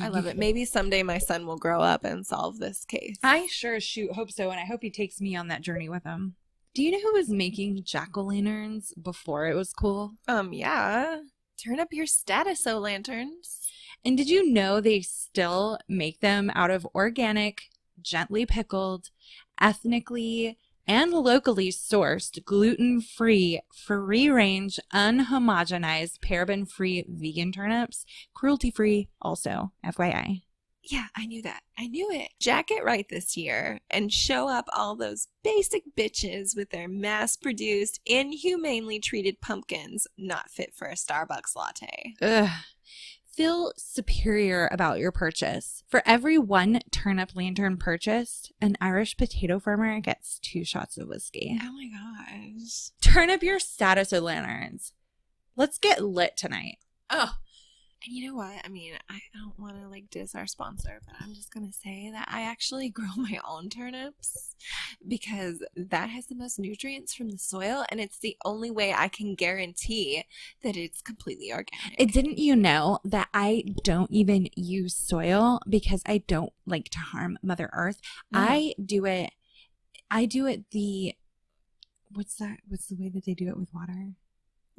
I love it. Maybe someday my son will grow up and solve this case. I sure hope so, and I hope he takes me on that journey with him. Do you know who was making jack-o'-lanterns before it was cool? Yeah. Turn up your status-o lanterns. And did you know they still make them out of organic, gently pickled, ethnically and locally sourced, gluten-free, free-range, unhomogenized, paraben-free vegan turnips, cruelty-free also, FYI. Yeah, I knew that. I knew it. Jack it right this year and show up all those basic bitches with their mass-produced, inhumanely treated pumpkins not fit for a Starbucks latte. Ugh. Feel superior about your purchase. For every one turnip lantern purchased, an Irish potato farmer gets 2 shots of whiskey. Oh my gosh. Turn up your status of lanterns. Let's get lit tonight. Oh. And you know what? I mean, I don't want to diss our sponsor, but I'm just going to say that I actually grow my own turnips, because that has the most nutrients from the soil, and it's the only way I can guarantee that it's completely organic. Didn't you know that I don't even use soil because I don't like to harm Mother Earth? I do it what's the way that they do it with water?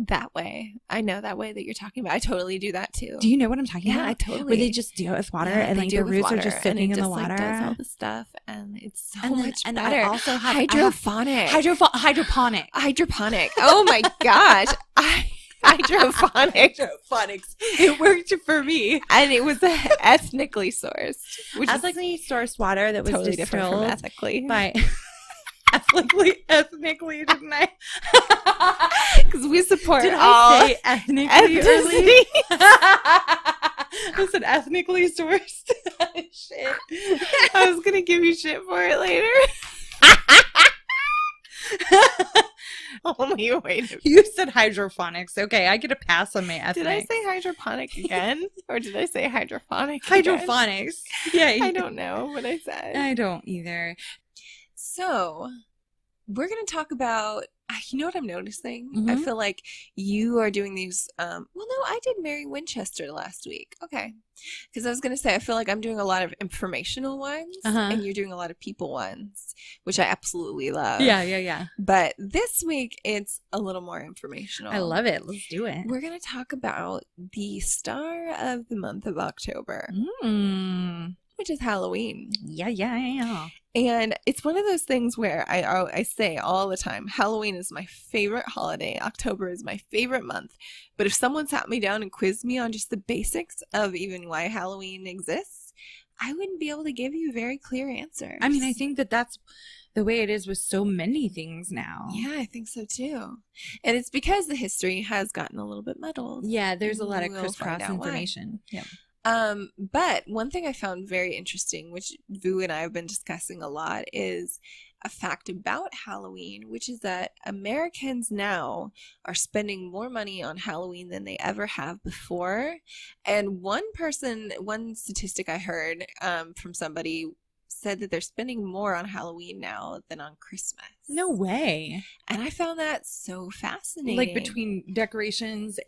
That way. I know that way that you're talking about. I totally do that too. Do you know what I'm talking about? I totally. Where they just do it with water and they like do the it with roots are water, just soaking in the water. Like, does all the stuff, and it's so And then- much and better. I also have hydrophonic. Hydroponic. Hydroponic. Oh my gosh. Hydrophonic. Hydroponics. It worked for me. And it was ethnically sourced. Which Ethnically sourced water that was totally different from distilled ethically. by ethnically, didn't I? Because we support Did all I say ethnically early? I said ethnically sourced. Shit. I was going to give you shit for it later. Only a way to... You said hydroponics. Okay, I get a pass on my ethnics. Did I say hydroponic again? Or did I say hydrophonic hydroponics? Again? Yeah. I don't know what I said. I don't either. So, we're going to talk about, you know what I'm noticing? Mm-hmm. I feel like you are doing these, well, no, I did Mary Winchester last week. Okay. Because I was going to say, I feel like I'm doing a lot of informational ones, and you're doing a lot of people ones, which I absolutely love. Yeah. But this week, it's a little more informational. I love it. Let's do it. We're going to talk about the star of the month of October, which is Halloween. Yeah. And it's one of those things where I say all the time, Halloween is my favorite holiday. October is my favorite month. But if someone sat me down and quizzed me on just the basics of even why Halloween exists, I wouldn't be able to give you very clear answers. I mean, I think that's the way it is with so many things now. Yeah, I think so too. And it's because the history has gotten a little bit muddled. Yeah, there's a lot of We'll crisscross find out why. information. Yep. But one thing I found very interesting, which Vu and I have been discussing a lot, is a fact about Halloween, which is that Americans now are spending more money on Halloween than they ever have before. And one statistic I heard from somebody said that they're spending more on Halloween now than on Christmas. No way. And I found that so fascinating. Like between decorations,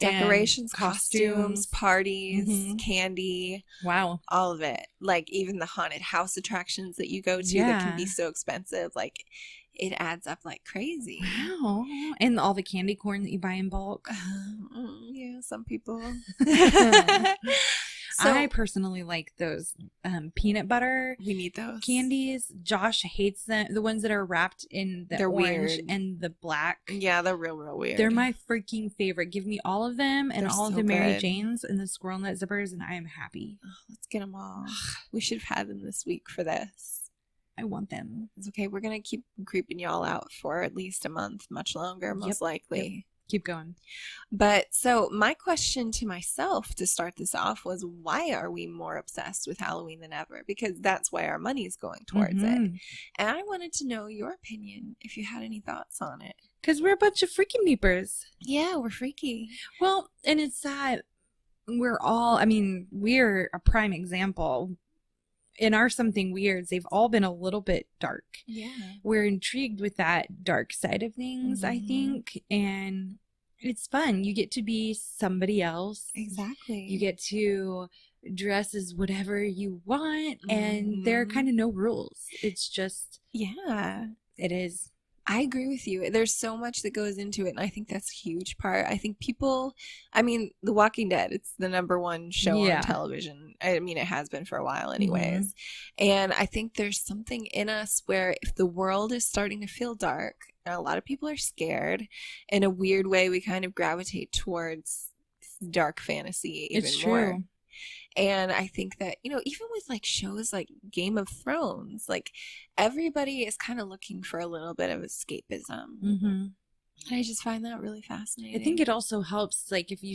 costumes, parties, candy. Wow. All of it. Like even the haunted house attractions that you go to that can be so expensive. Like it adds up like crazy. Wow. And all the candy corn that you buy in bulk. Yeah, some people. So, I personally like those peanut butter. We need those candies. Josh hates them. The ones that are wrapped in the orange weird. And the black. Yeah, they're real weird. They're my freaking favorite. Give me all of them and all of the Mary good. Janes and the squirrel nut zippers, and I am happy. Oh, let's get them all. We should have had them this week for this. I want them. It's okay. We're going to keep creeping y'all out for at least a month, much longer, most likely. Yep. Keep going. But so my question to myself to start this off was, why are we more obsessed with Halloween than ever? Because that's why our money's going towards it. And I wanted to know your opinion, if you had any thoughts on it. Because we're a bunch of freaking meepers. Yeah, we're freaky. Well, and it's that we're a prime example. In our Something Weirds, they've all been a little bit dark. Yeah. We're intrigued with that dark side of things, I think. And it's fun. You get to be somebody else. Exactly. You get to dress as whatever you want. And there are kind of no rules. It's just... Yeah. It is. I agree with you. There's so much that goes into it, and I think that's a huge part. I think The Walking Dead, it's the #1 show on television. I mean, it has been for a while anyways. And I think there's something in us where if the world is starting to feel dark, and a lot of people are scared, in a weird way, we kind of gravitate towards dark fantasy even more. True. And I think that, even with like shows like Game of Thrones, like everybody is kind of looking for a little bit of escapism. And I just find that really fascinating. I think it also helps, like, if you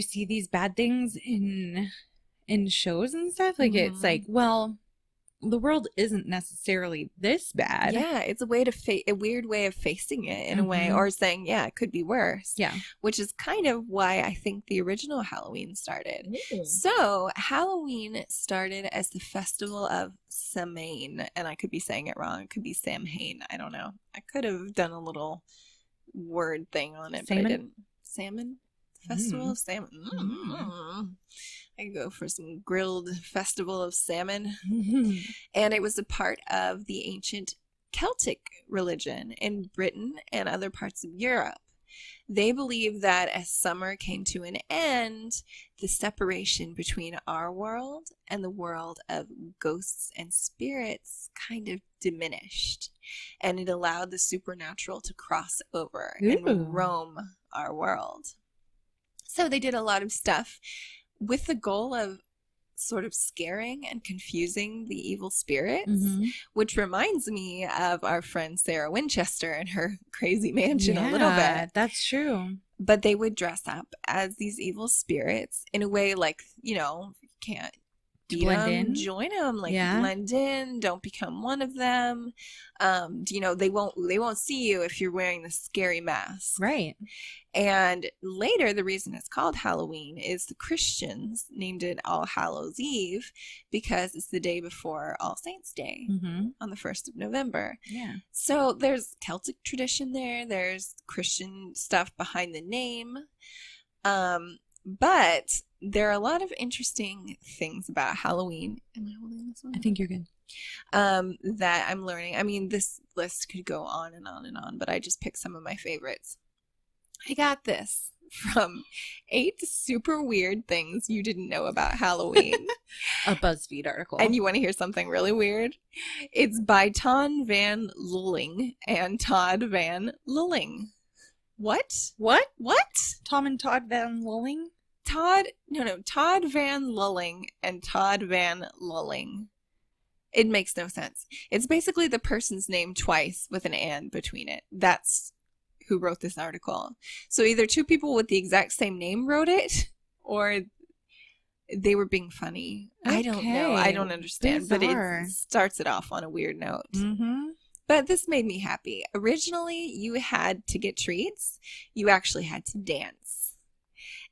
see these bad things in shows and stuff, like it's like, well, the world isn't necessarily this bad. Yeah, it's a way to a weird way of facing it in a way, or saying, yeah, it could be worse. Yeah, which is kind of why I think the original Halloween started. So Halloween started as the festival of Samhain, and I could be saying it wrong. It could be Samhain. I don't know. I could have done a little word thing on it, but I didn't. Salmon? Festival of Salmon. I could go for some grilled festival of salmon. And it was a part of the ancient Celtic religion in Britain and other parts of Europe. They believe that as summer came to an end, the separation between our world and the world of ghosts and spirits kind of diminished, and it allowed the supernatural to cross over and roam our world. So they did a lot of stuff with the goal of sort of scaring and confusing the evil spirits, which reminds me of our friend Sarah Winchester and her crazy mansion a little bit. That's true. But they would dress up as these evil spirits in a way like, you know, you can't beat them, join them, like blend in, don't become one of them. You know, they won't see you if you're wearing this scary mask. Right. And later, the reason it's called Halloween is the Christians named it All Hallows Eve because it's the day before All Saints Day on the 1st of November. Yeah. So there's Celtic tradition there. There's Christian stuff behind the name. But there are a lot of interesting things about Halloween. Am I holding this one? I think you're good. That I'm learning. I mean, this list could go on and on and on, but I just picked some of my favorites. I got this from 8 super weird things you didn't know about Halloween. A BuzzFeed article. And you want to hear something really weird? It's by Ton Van Lulling and Todd Van Lulling. What? Tom and Todd Van Lulling? Todd Van Lulling and Todd Van Lulling. It makes no sense. It's basically the person's name twice with an and between it. That's who wrote this article. So either two people with the exact same name wrote it, or they were being funny. Okay. I don't know. I don't understand. Bizarre. But it starts it off on a weird note. But this made me happy. Originally, you had to get treats. You actually had to dance.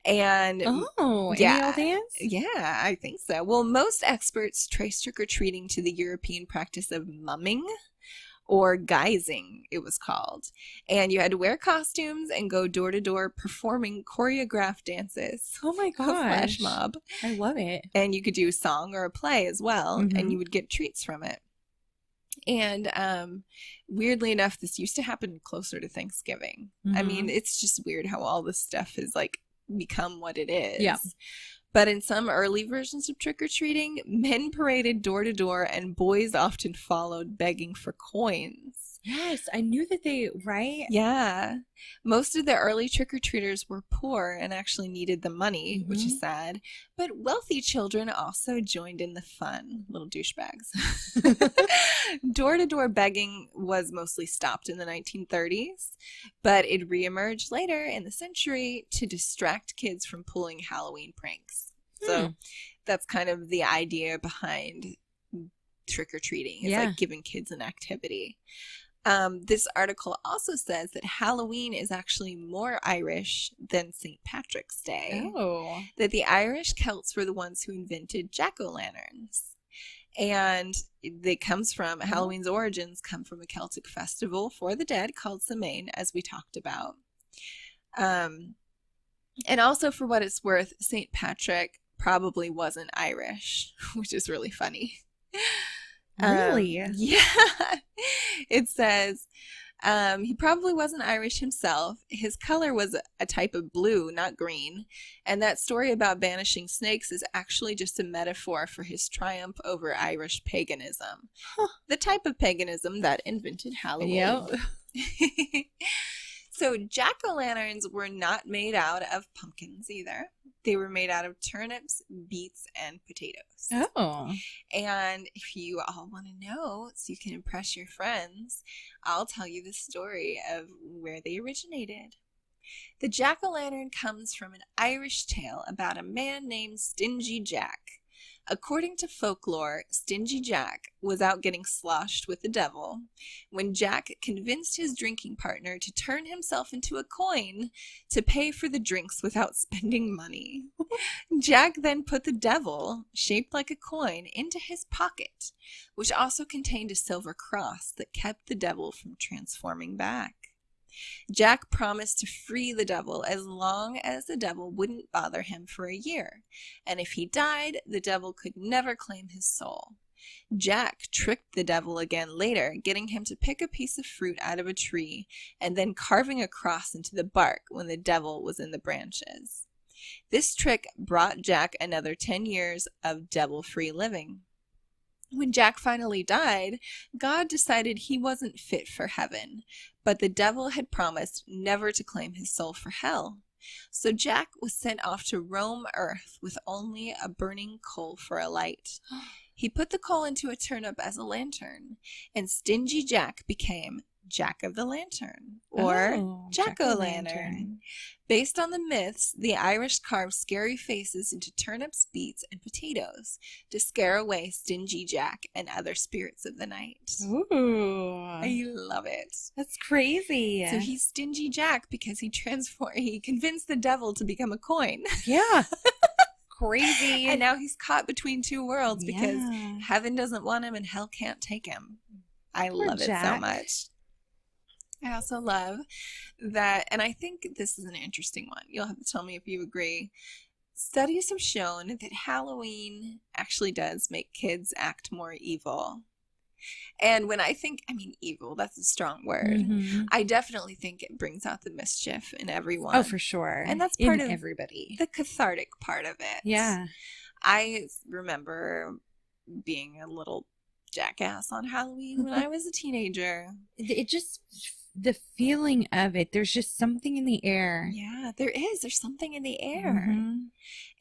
And any old dance? Yeah, I think so. Well, most experts trace trick-or-treating to the European practice of mumming, or guising, it was called. And you had to wear costumes and go door to door performing choreographed dances. Oh my gosh. A flash mob. I love it. And you could do a song or a play as well, and you would get treats from it. And weirdly enough, this used to happen closer to Thanksgiving. I mean, it's just weird how all this stuff is like become what it is. Yeah. But in some early versions of trick-or-treating, men paraded door to door and boys often followed begging for coins. Yes, I knew that right? Yeah. Most of the early trick-or-treaters were poor and actually needed the money, which is sad. But wealthy children also joined in the fun. Little douchebags. Door-to-door begging was mostly stopped in the 1930s, but it reemerged later in the century to distract kids from pulling Halloween pranks. So that's kind of the idea behind trick-or-treating. It's like giving kids an activity. This article also says that Halloween is actually more Irish than St. Patrick's Day. Oh. That the Irish Celts were the ones who invented jack-o'-lanterns. And Halloween's origins come from a Celtic festival for the dead called Samhain, as we talked about. And also, for what it's worth, St. Patrick probably wasn't Irish, which is really funny. Really? Yeah. It says he probably wasn't Irish himself. His color was a type of blue, not green. And that story about banishing snakes is actually just a metaphor for his triumph over Irish paganism. Huh. The type of paganism that invented Halloween. Yep. So jack-o'-lanterns were not made out of pumpkins either. They were made out of turnips, beets, and potatoes. Oh. And if you all want to know, so you can impress your friends, I'll tell you the story of where they originated. The jack-o'-lantern comes from an Irish tale about a man named Stingy Jack. According to folklore, Stingy Jack was out getting sloshed with the devil when Jack convinced his drinking partner to turn himself into a coin to pay for the drinks without spending money. Jack then put the devil, shaped like a coin, into his pocket, which also contained a silver cross that kept the devil from transforming back. Jack promised to free the devil as long as the devil wouldn't bother him for a year, and if he died, the devil could never claim his soul. Jack tricked the devil again later, getting him to pick a piece of fruit out of a tree and then carving a cross into the bark when the devil was in the branches. This trick brought Jack another 10 years of devil-free living. When Jack finally died, God decided he wasn't fit for heaven, but the devil had promised never to claim his soul for hell. So Jack was sent off to roam Earth with only a burning coal for a light. He put the coal into a turnip as a lantern, and Stingy Jack became Jack of the Lantern, or Jack-o'-lantern. Based on the myths, the Irish carved scary faces into turnips, beets, and potatoes to scare away Stingy Jack and other spirits of the night. Ooh. I love it. That's crazy. So he's Stingy Jack because he convinced the devil to become a coin. Yeah. Crazy. And now he's caught between two worlds because Yeah. heaven doesn't want him and hell can't take him. I love it so much. I also love that, and I think this is an interesting one. You'll have to tell me if you agree. Studies have shown that Halloween actually does make kids act more evil. And when I think, evil, that's a strong word. Mm-hmm. I definitely think it brings out the mischief in everyone. Oh, for sure. And that's part of everybody. the cathartic part of it. Yeah. I remember being a little jackass on Halloween when I was a teenager. It just, the feeling of it, there's just something in the air. Yeah, there is. There's something in the air. Mm-hmm.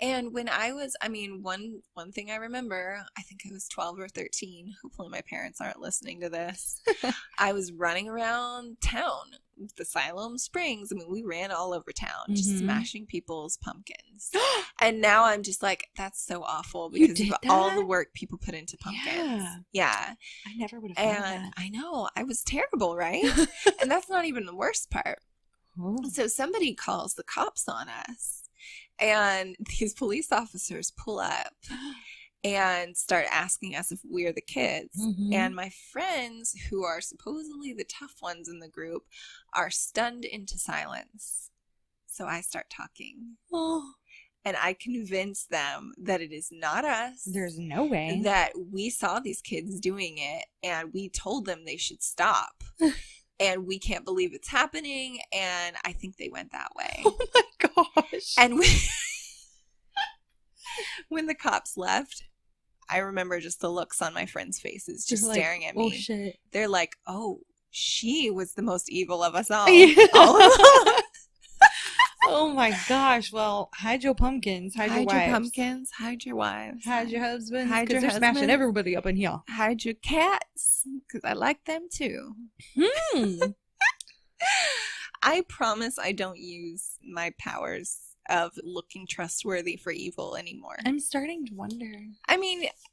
And when I was, one thing I remember, I think I was 12 or 13. Hopefully my parents aren't listening to this. I was running around town, the Siloam Springs. We ran all over town, just smashing people's pumpkins. And now I'm just like, that's so awful because of all the work people put into pumpkins. Yeah. I never would have thought And that. I know, I was terrible, right? And that's not even the worst part. Oh. So somebody calls the cops on us. And these police officers pull up and start asking us if we're the kids. Mm-hmm. And my friends, who are supposedly the tough ones in the group, are stunned into silence. So I start talking. Oh. And I convince them that it is not us. There's no way. That we saw these kids doing it and we told them they should stop. And we can't believe it's happening. And I think they went that way. Oh my gosh. And when the cops left, I remember just the looks on my friends' faces just staring at me. Oh, shit. They're like, oh, she was the most evil of us all. Yeah. Oh. Oh my gosh. Well, hide your pumpkins. Hide your wives. pumpkins. Hide your wives. Hide your husbands. Hide Because your they're smashing husbands. everybody up in here. Hide your cats, because I like them too. I promise I don't use my powers of looking trustworthy for evil anymore. I'm starting to wonder.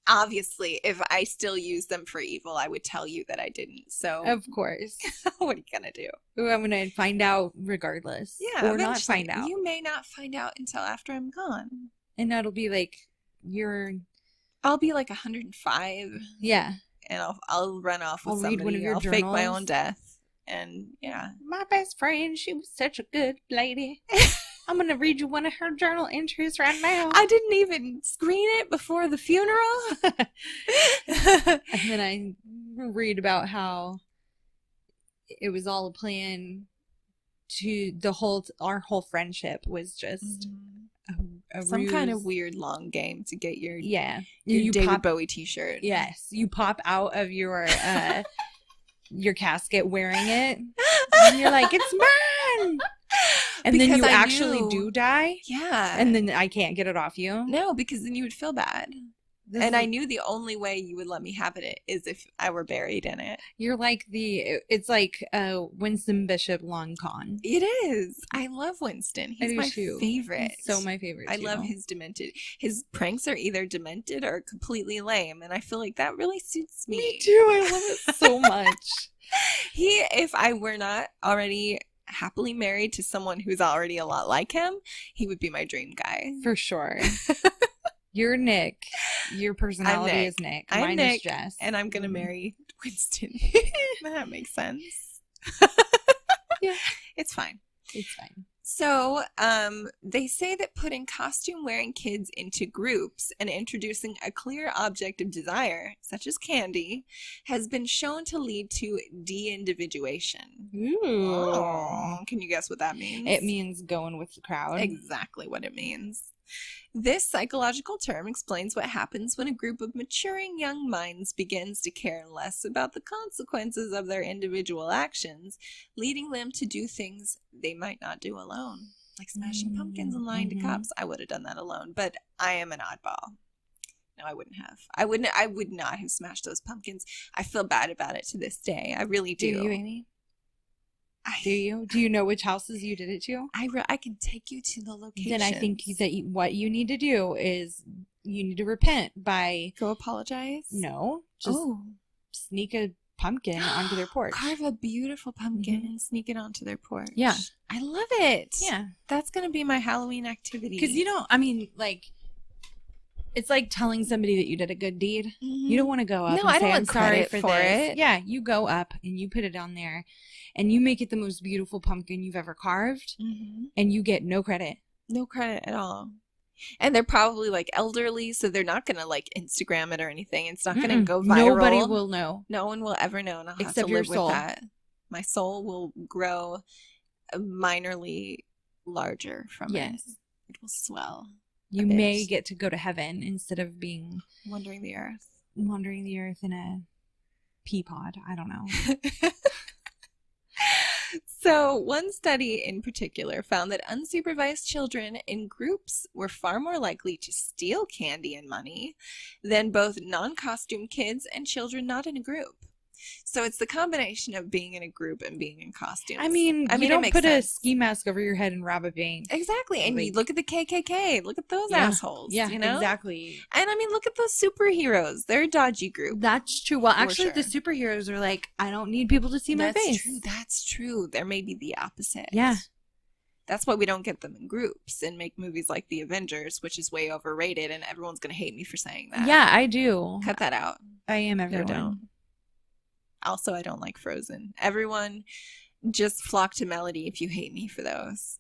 Obviously, if I still use them for evil, I would tell you that I didn't. So, Of course. what are you going to do? I'm going to find out regardless. Yeah, Or not eventually. find out. You may not find out until after I'm gone. And that'll be like, I'll be like 105. Yeah. And I'll run off with I'll read somebody. one of your I'll fake my journals. own death. And yeah. My best friend, she was such a good lady. I'm going to read you one of her journal entries right now. I didn't even screen it before the funeral. And then I read about how it was all a plan to our whole friendship was just a Some kind of ruse. weird long game to get your You David pop, Bowie t-shirt. yes, you pop out of your casket wearing it, and you're like, it's mine. And then Because you I actually knew- do die, Yeah. and then I can't get it off you. No, because then you would feel bad. And I knew the only way you would let me have it is if I were buried in it. You're like it's like Winston Bishop long con. It is. I love Winston. He's my favorite. He's so my favorite. I love his pranks are either demented or completely lame, and I feel like that really suits me. Me too. I love it so much. If I were not already happily married to someone who's already a lot like him, he would be my dream guy. For sure. You're Nick. Your personality Nick. is Nick. I'm Mine Nick, is Jess. And I'm going to marry Winston. That makes sense. Yeah. It's fine. It's fine. So, they say that putting costume-wearing kids into groups and introducing a clear object of desire, such as candy, has been shown to lead to de-individuation. Ooh. Oh, can you guess what that means? It means going with the crowd. Exactly what it means. This psychological term explains what happens when a group of maturing young minds begins to care less about the consequences of their individual actions, leading them to do things they might not do alone, like smashing pumpkins and lying to cops. I would have done that alone, but I am an oddball. No, I wouldn't have. I would not have smashed those pumpkins. I feel bad about it to this day. I really do. Do you, Amy? Do you? Do you know which houses you did it to? I can take you to the location. Then I think that what you need to do is you need to repent by... Go apologize? No. Just sneak a pumpkin onto their porch. Carve a beautiful pumpkin and sneak it onto their porch. Yeah. I love it. Yeah. That's going to be my Halloween activity. Because it's like telling somebody that you did a good deed. You don't want to go up and say, I'm sorry for this. Yeah, you go up and you put it on there and you make it the most beautiful pumpkin you've ever carved and you get no credit. No credit at all. And they're probably like elderly, so they're not going to like Instagram it or anything. It's not going to go viral. Nobody will know. No one will ever know. And I'll have Except to live your soul. with that. My soul will grow minorly larger from it. It will swell. You may get to go to heaven instead of being wandering the earth in a pea pod. I don't know. So one study in particular found that unsupervised children in groups were far more likely to steal candy and money than both non-costume kids and children not in a group. So it's the combination of being in a group and being in costumes. I mean you don't put a ski mask over your head and rob a bank. Exactly. And you look at the KKK. Look at those assholes. Yeah, you know? Exactly. And I mean, look at those superheroes. They're a dodgy group. That's true. Well, actually, the superheroes are like, I don't need people to see my face. That's true. There may be the opposite. Yeah. That's why we don't get them in groups and make movies like The Avengers, which is way overrated, and everyone's going to hate me for saying that. Yeah, I do. Cut that out. I am everyone. No, don't. Also, I don't like Frozen. Everyone just flock to Melody if you hate me for those.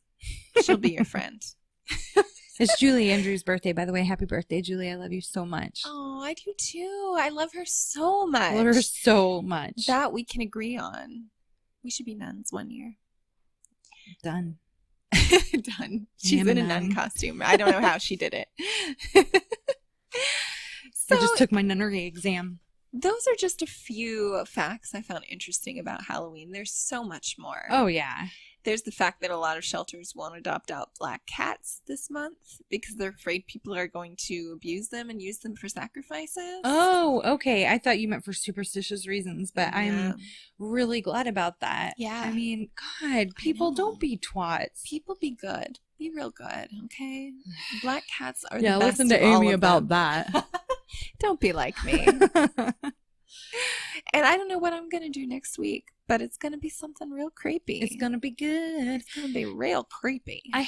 She'll be your friend. It's Julie Andrews' birthday, by the way. Happy birthday, Julie. I love you so much. Oh, I do too. I love her so much. I love her so much. That we can agree on. We should be nuns one year. Done. Done. She's in a nun costume. I don't know how she did it. I just took my nunnery exam. Those are just a few facts I found interesting about Halloween. There's so much more. Oh, yeah. There's the fact that a lot of shelters won't adopt out black cats this month because they're afraid people are going to abuse them and use them for sacrifices. Oh, okay. I thought you meant for superstitious reasons, but I'm really glad about that. Yeah. I mean, God, people don't be twats. People be good. Be real good, okay? Black cats are the best. Yeah, listen to Amy about that. Don't be like me. And I don't know what I'm going to do next week, but it's going to be something real creepy. It's going to be good. It's going to be real creepy. I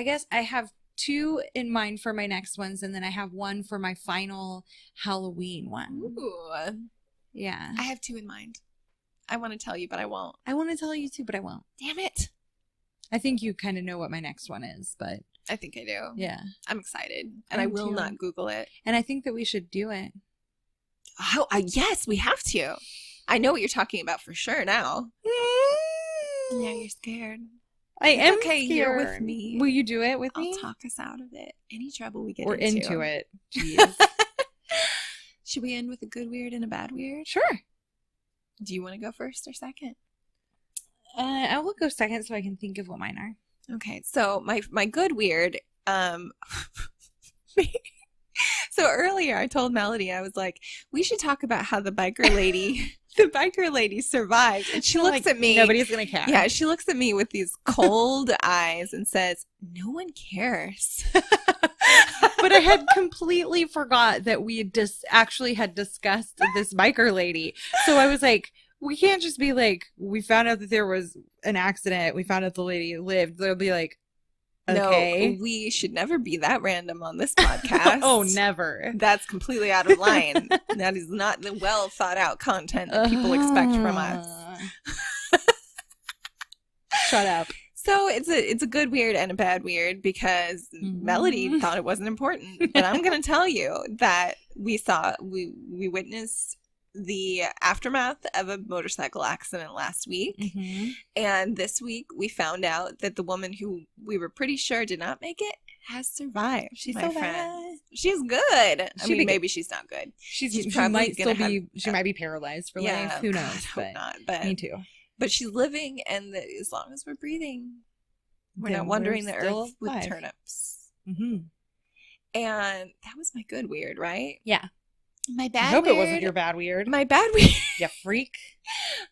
guess I have 2 in mind for my next ones, and then I have 1 for my final Halloween one. Ooh. Yeah. I have 2 in mind. I want to tell you, but I won't. I want to tell you too, but I won't. Damn it. I think you kind of know what my next one is, but... I think I do. Yeah. I'm excited. And I will not Google it. And I think that we should do it. Oh, yes, we have to. I know what you're talking about for sure now. Yeah, you're scared. I am okay, scared. You're with me. Will you do it with me? I'll talk us out of it. Any trouble we get We're into. into it. Jeez. Should we end with a good weird and a bad weird? Sure. Do you want to go first or second? I will go second so I can think of what mine are. Okay, so my good weird, so earlier I told Melody, I was like, we should talk about how the biker lady survived. And she looks at me. Nobody's going to care. Yeah, she looks at me with these cold eyes and says, no one cares. But I had completely forgot that we had actually had discussed this biker lady. So I was like, we can't just be like, we found out that there was an accident. We found out the lady lived. They'll be like, okay. No, we should never be that random on this podcast. Oh, never. That's completely out of line. That is not the well thought out content that people expect from us. Shut up. So it's a good weird and a bad weird because Melody thought it wasn't important. But I'm going to tell you that we witnessed the aftermath of a motorcycle accident last week. Mm-hmm. And this week we found out that the woman who we were pretty sure did not make it has survived. She's my so friend. bad. She's good. She'd be maybe she's not good. She probably might gonna still be. She might be paralyzed for life. Who knows? God, hope not. But me too. But she's living, and as long as we're breathing, we're Then not wandering the still earth with alive. turnips. Mm-hmm. And that was my good weird, right? Yeah. My bad I hope weird, it wasn't your bad weird. My bad weird. You freak.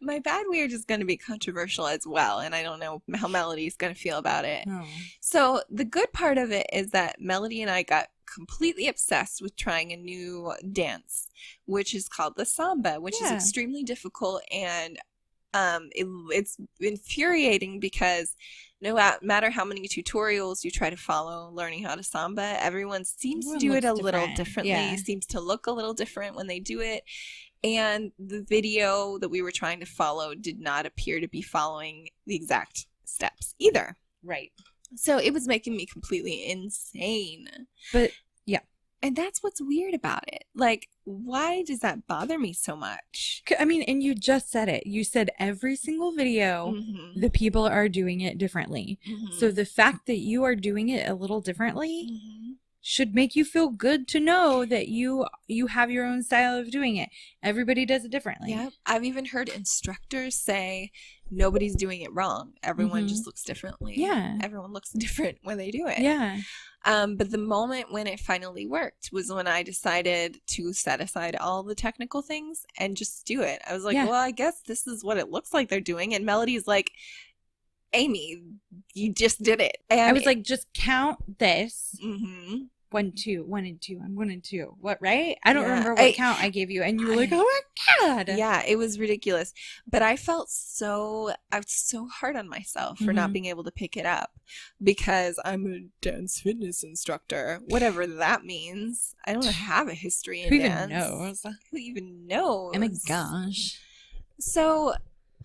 My bad weird is going to be controversial as well, and I don't know how Melody's going to feel about it. Oh. So the good part of it is that Melody and I got completely obsessed with trying a new dance, which is called the samba, which is extremely difficult, and it's infuriating because no matter how many tutorials you try to follow learning how to samba, everyone seems to do it a little differently, seems to look a little different when they do it. And the video that we were trying to follow did not appear to be following the exact steps either. Right. So it was making me completely insane. But yeah. And that's what's weird about it. Like, why does that bother me so much? I mean, and you just said it. You said every single video, the people are doing it differently. So the fact that you are doing it a little differently should make you feel good to know that you have your own style of doing it. Everybody does it differently. Yeah. I've even heard instructors say nobody's doing it wrong. Everyone just looks differently. Yeah. Everyone looks different when they do it. Yeah. But the moment when it finally worked was when I decided to set aside all the technical things and just do it. I was like, well, I guess this is what it looks like they're doing. And Melody's like, Amy, you just did it. And I was like, just count this. 1, 2, 1 and 2, and 1 and 2. What, right? I don't remember what count I gave you, and you were like, "Oh my god!" Yeah, it was ridiculous. But I was so hard on myself for not being able to pick it up because I'm a dance fitness instructor, whatever that means. I don't have a history in dance. Who even knows? Oh my gosh! So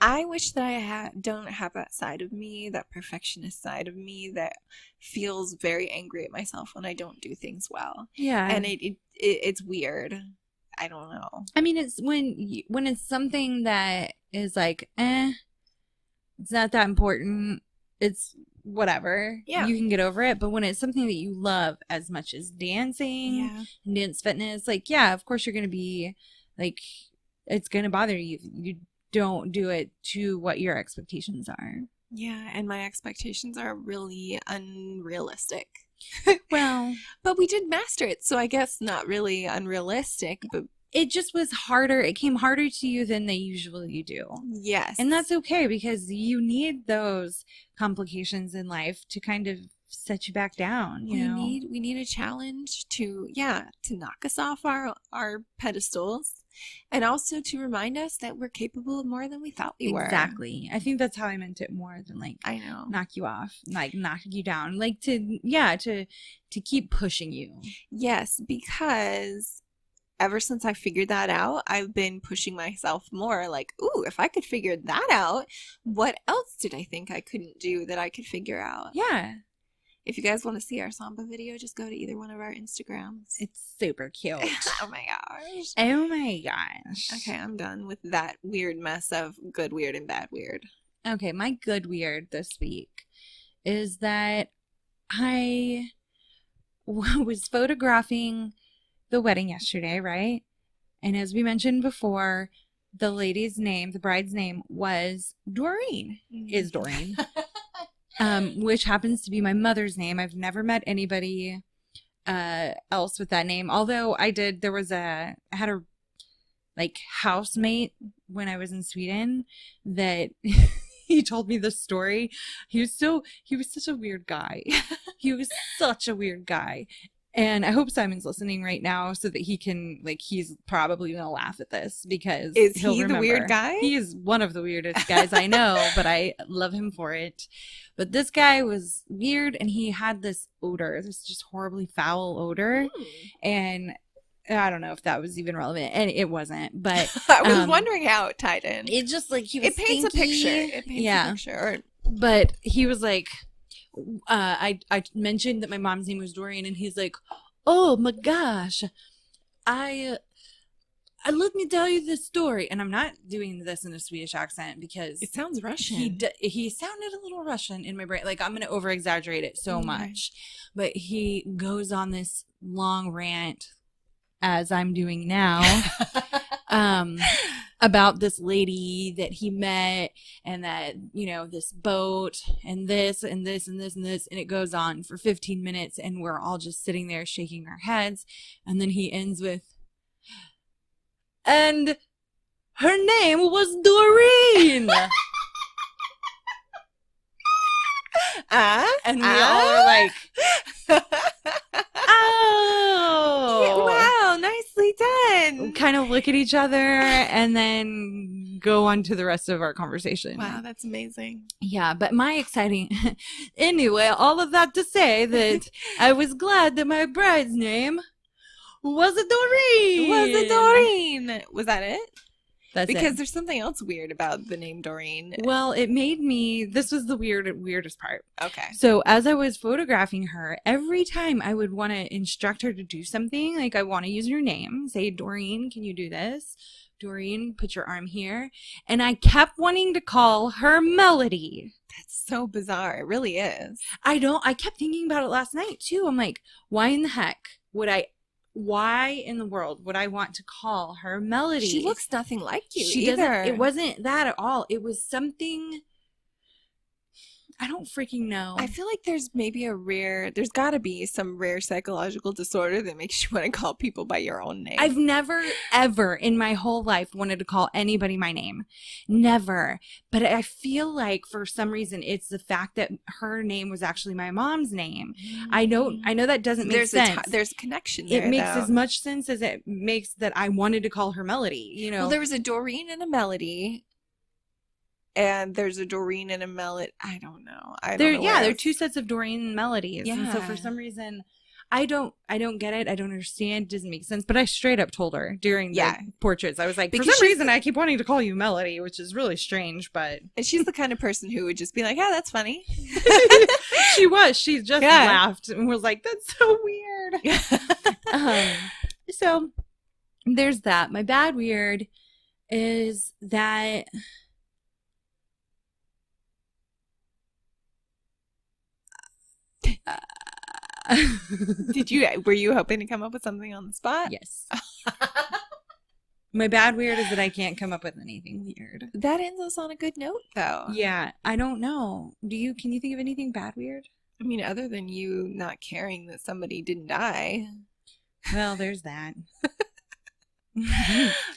I wish that I don't have that side of me, that perfectionist side of me that feels very angry at myself when I don't do things well. Yeah. And it's weird. I don't know. I mean, it's when it's something that is like, it's not that important. It's whatever. Yeah. You can get over it. But when it's something that you love as much as dancing and dance fitness, like, yeah, of course you're going to be like, it's going to bother you. You don't do it to what your expectations are. Yeah, and my expectations are really unrealistic. Well, but we did master it, so I guess not really unrealistic, but it just was harder. It came harder to you than they usually do. Yes. And that's okay because you need those complications in life to kind of set you back down. We need a challenge to knock us off our pedestals. And also to remind us that we're capable of more than we thought we were. Exactly. I think that's how I meant it more than like I know. Knock you off, like knock you down, like to keep pushing you. Yes, because ever since I figured that out, I've been pushing myself more like, ooh, if I could figure that out, what else did I think I couldn't do that I could figure out? Yeah. If you guys want to see our samba video, just go to either one of our Instagrams. It's super cute. Oh my gosh. Oh my gosh. Okay, I'm done with that weird mess of good weird and bad weird. Okay, my good weird this week is that I was photographing the wedding yesterday, right? And as we mentioned before, the lady's name, the bride's name was Doreen. Is Doreen. Which happens to be my mother's name. I've never met anybody else with that name. Although I had a like housemate when I was in Sweden that he told me the story. He was such a weird guy. He was such a weird guy. And I hope Simon's listening right now so that he can, like, he's probably going to laugh at this because he'll remember. The weird guy? He is one of the weirdest guys I know, but I love him for it. But this guy was weird and he had this odor, this just horribly foul odor. And I don't know if that was even relevant, and it wasn't, but I was wondering how it tied in. It just like he was It paints stinky. a picture. It paints a picture. But he was like, I mentioned that my mom's name was Dorian, and he's like, oh my gosh, I let me tell you this story. And I'm not doing this in a Swedish accent because It sounds Russian. he sounded a little Russian in my brain. Like, I'm going to over exaggerate it so much. But he goes on this long rant, as I'm doing now, about this lady that he met, and that, you know, this boat and this and this and this and this. And it goes on for 15 minutes, and we're all just sitting there shaking our heads. And then he ends with, and her name was Doreen. And we all are like, oh. Wow, nicely done. Kind of look at each other and then go on to the rest of our conversation. Wow, that's amazing. Yeah, but my exciting... Anyway, all of that to say that I was glad that my bride's name was a Doreen. Was that it? That's Because it. there's something else weird about the name Doreen. Well, it made me... This was the weirdest part. Okay. So as I was photographing her, every time I would want to instruct her to do something, like I want to use her name, say, Doreen, can you do this? Doreen, put your arm here. And I kept wanting to call her Melody. That's so bizarre. It really is. I kept thinking about it last night too. I'm like, why in the world would I want to call her Melody? She looks nothing like you She either. doesn't. It wasn't that at all. It was something. I don't freaking know. I feel like there's got to be some rare psychological disorder that makes you want to call people by your own name. I've never, ever in my whole life wanted to call anybody my name. Never. But I feel like for some reason it's the fact that her name was actually my mom's name. I know that doesn't make sense. There's a connection there. It makes though. as much sense as it makes that I wanted to call her Melody, you know. Well, there was a Doreen and a Melody. And there's a Doreen and a Melody. I don't know. There are two sets of Doreen and Melodies. Yeah. And so for some reason, I don't get it. I don't understand. It doesn't make sense. But I straight up told her during the portraits. I was like, for some reason, I keep wanting to call you Melody, which is really strange. But and she's the kind of person who would just be like, "Yeah, that's funny." She was. She just laughed and was like, "That's so weird." So there's that. My bad weird is that. Were you hoping to come up with something on the spot? Yes. My bad weird is that I can't come up with anything weird. That ends us on a good note, though. Yeah, I don't know. Can you think of anything bad weird? I mean, other than you not caring that somebody didn't die. Well, there's that.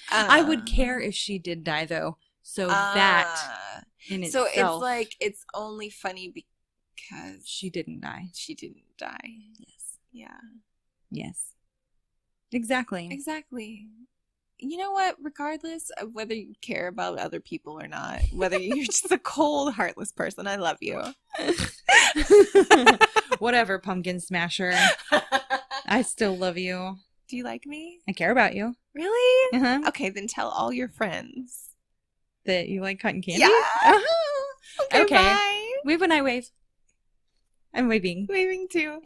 I would care if she did die, though. So that in itself. So it's like, it's only funny because she didn't die. She didn't die. Yes. Yeah. Yes. Exactly. Exactly. You know what? Regardless of whether you care about other people or not, whether you're just a cold, heartless person, I love you. Whatever, pumpkin smasher. I still love you. Do you like me? I care about you. Really? Uh-huh. Okay, then tell all your friends. That you like cotton candy? Yeah. Uh-huh. Okay. Bye. Wave when I wave. I'm waving. Waving too.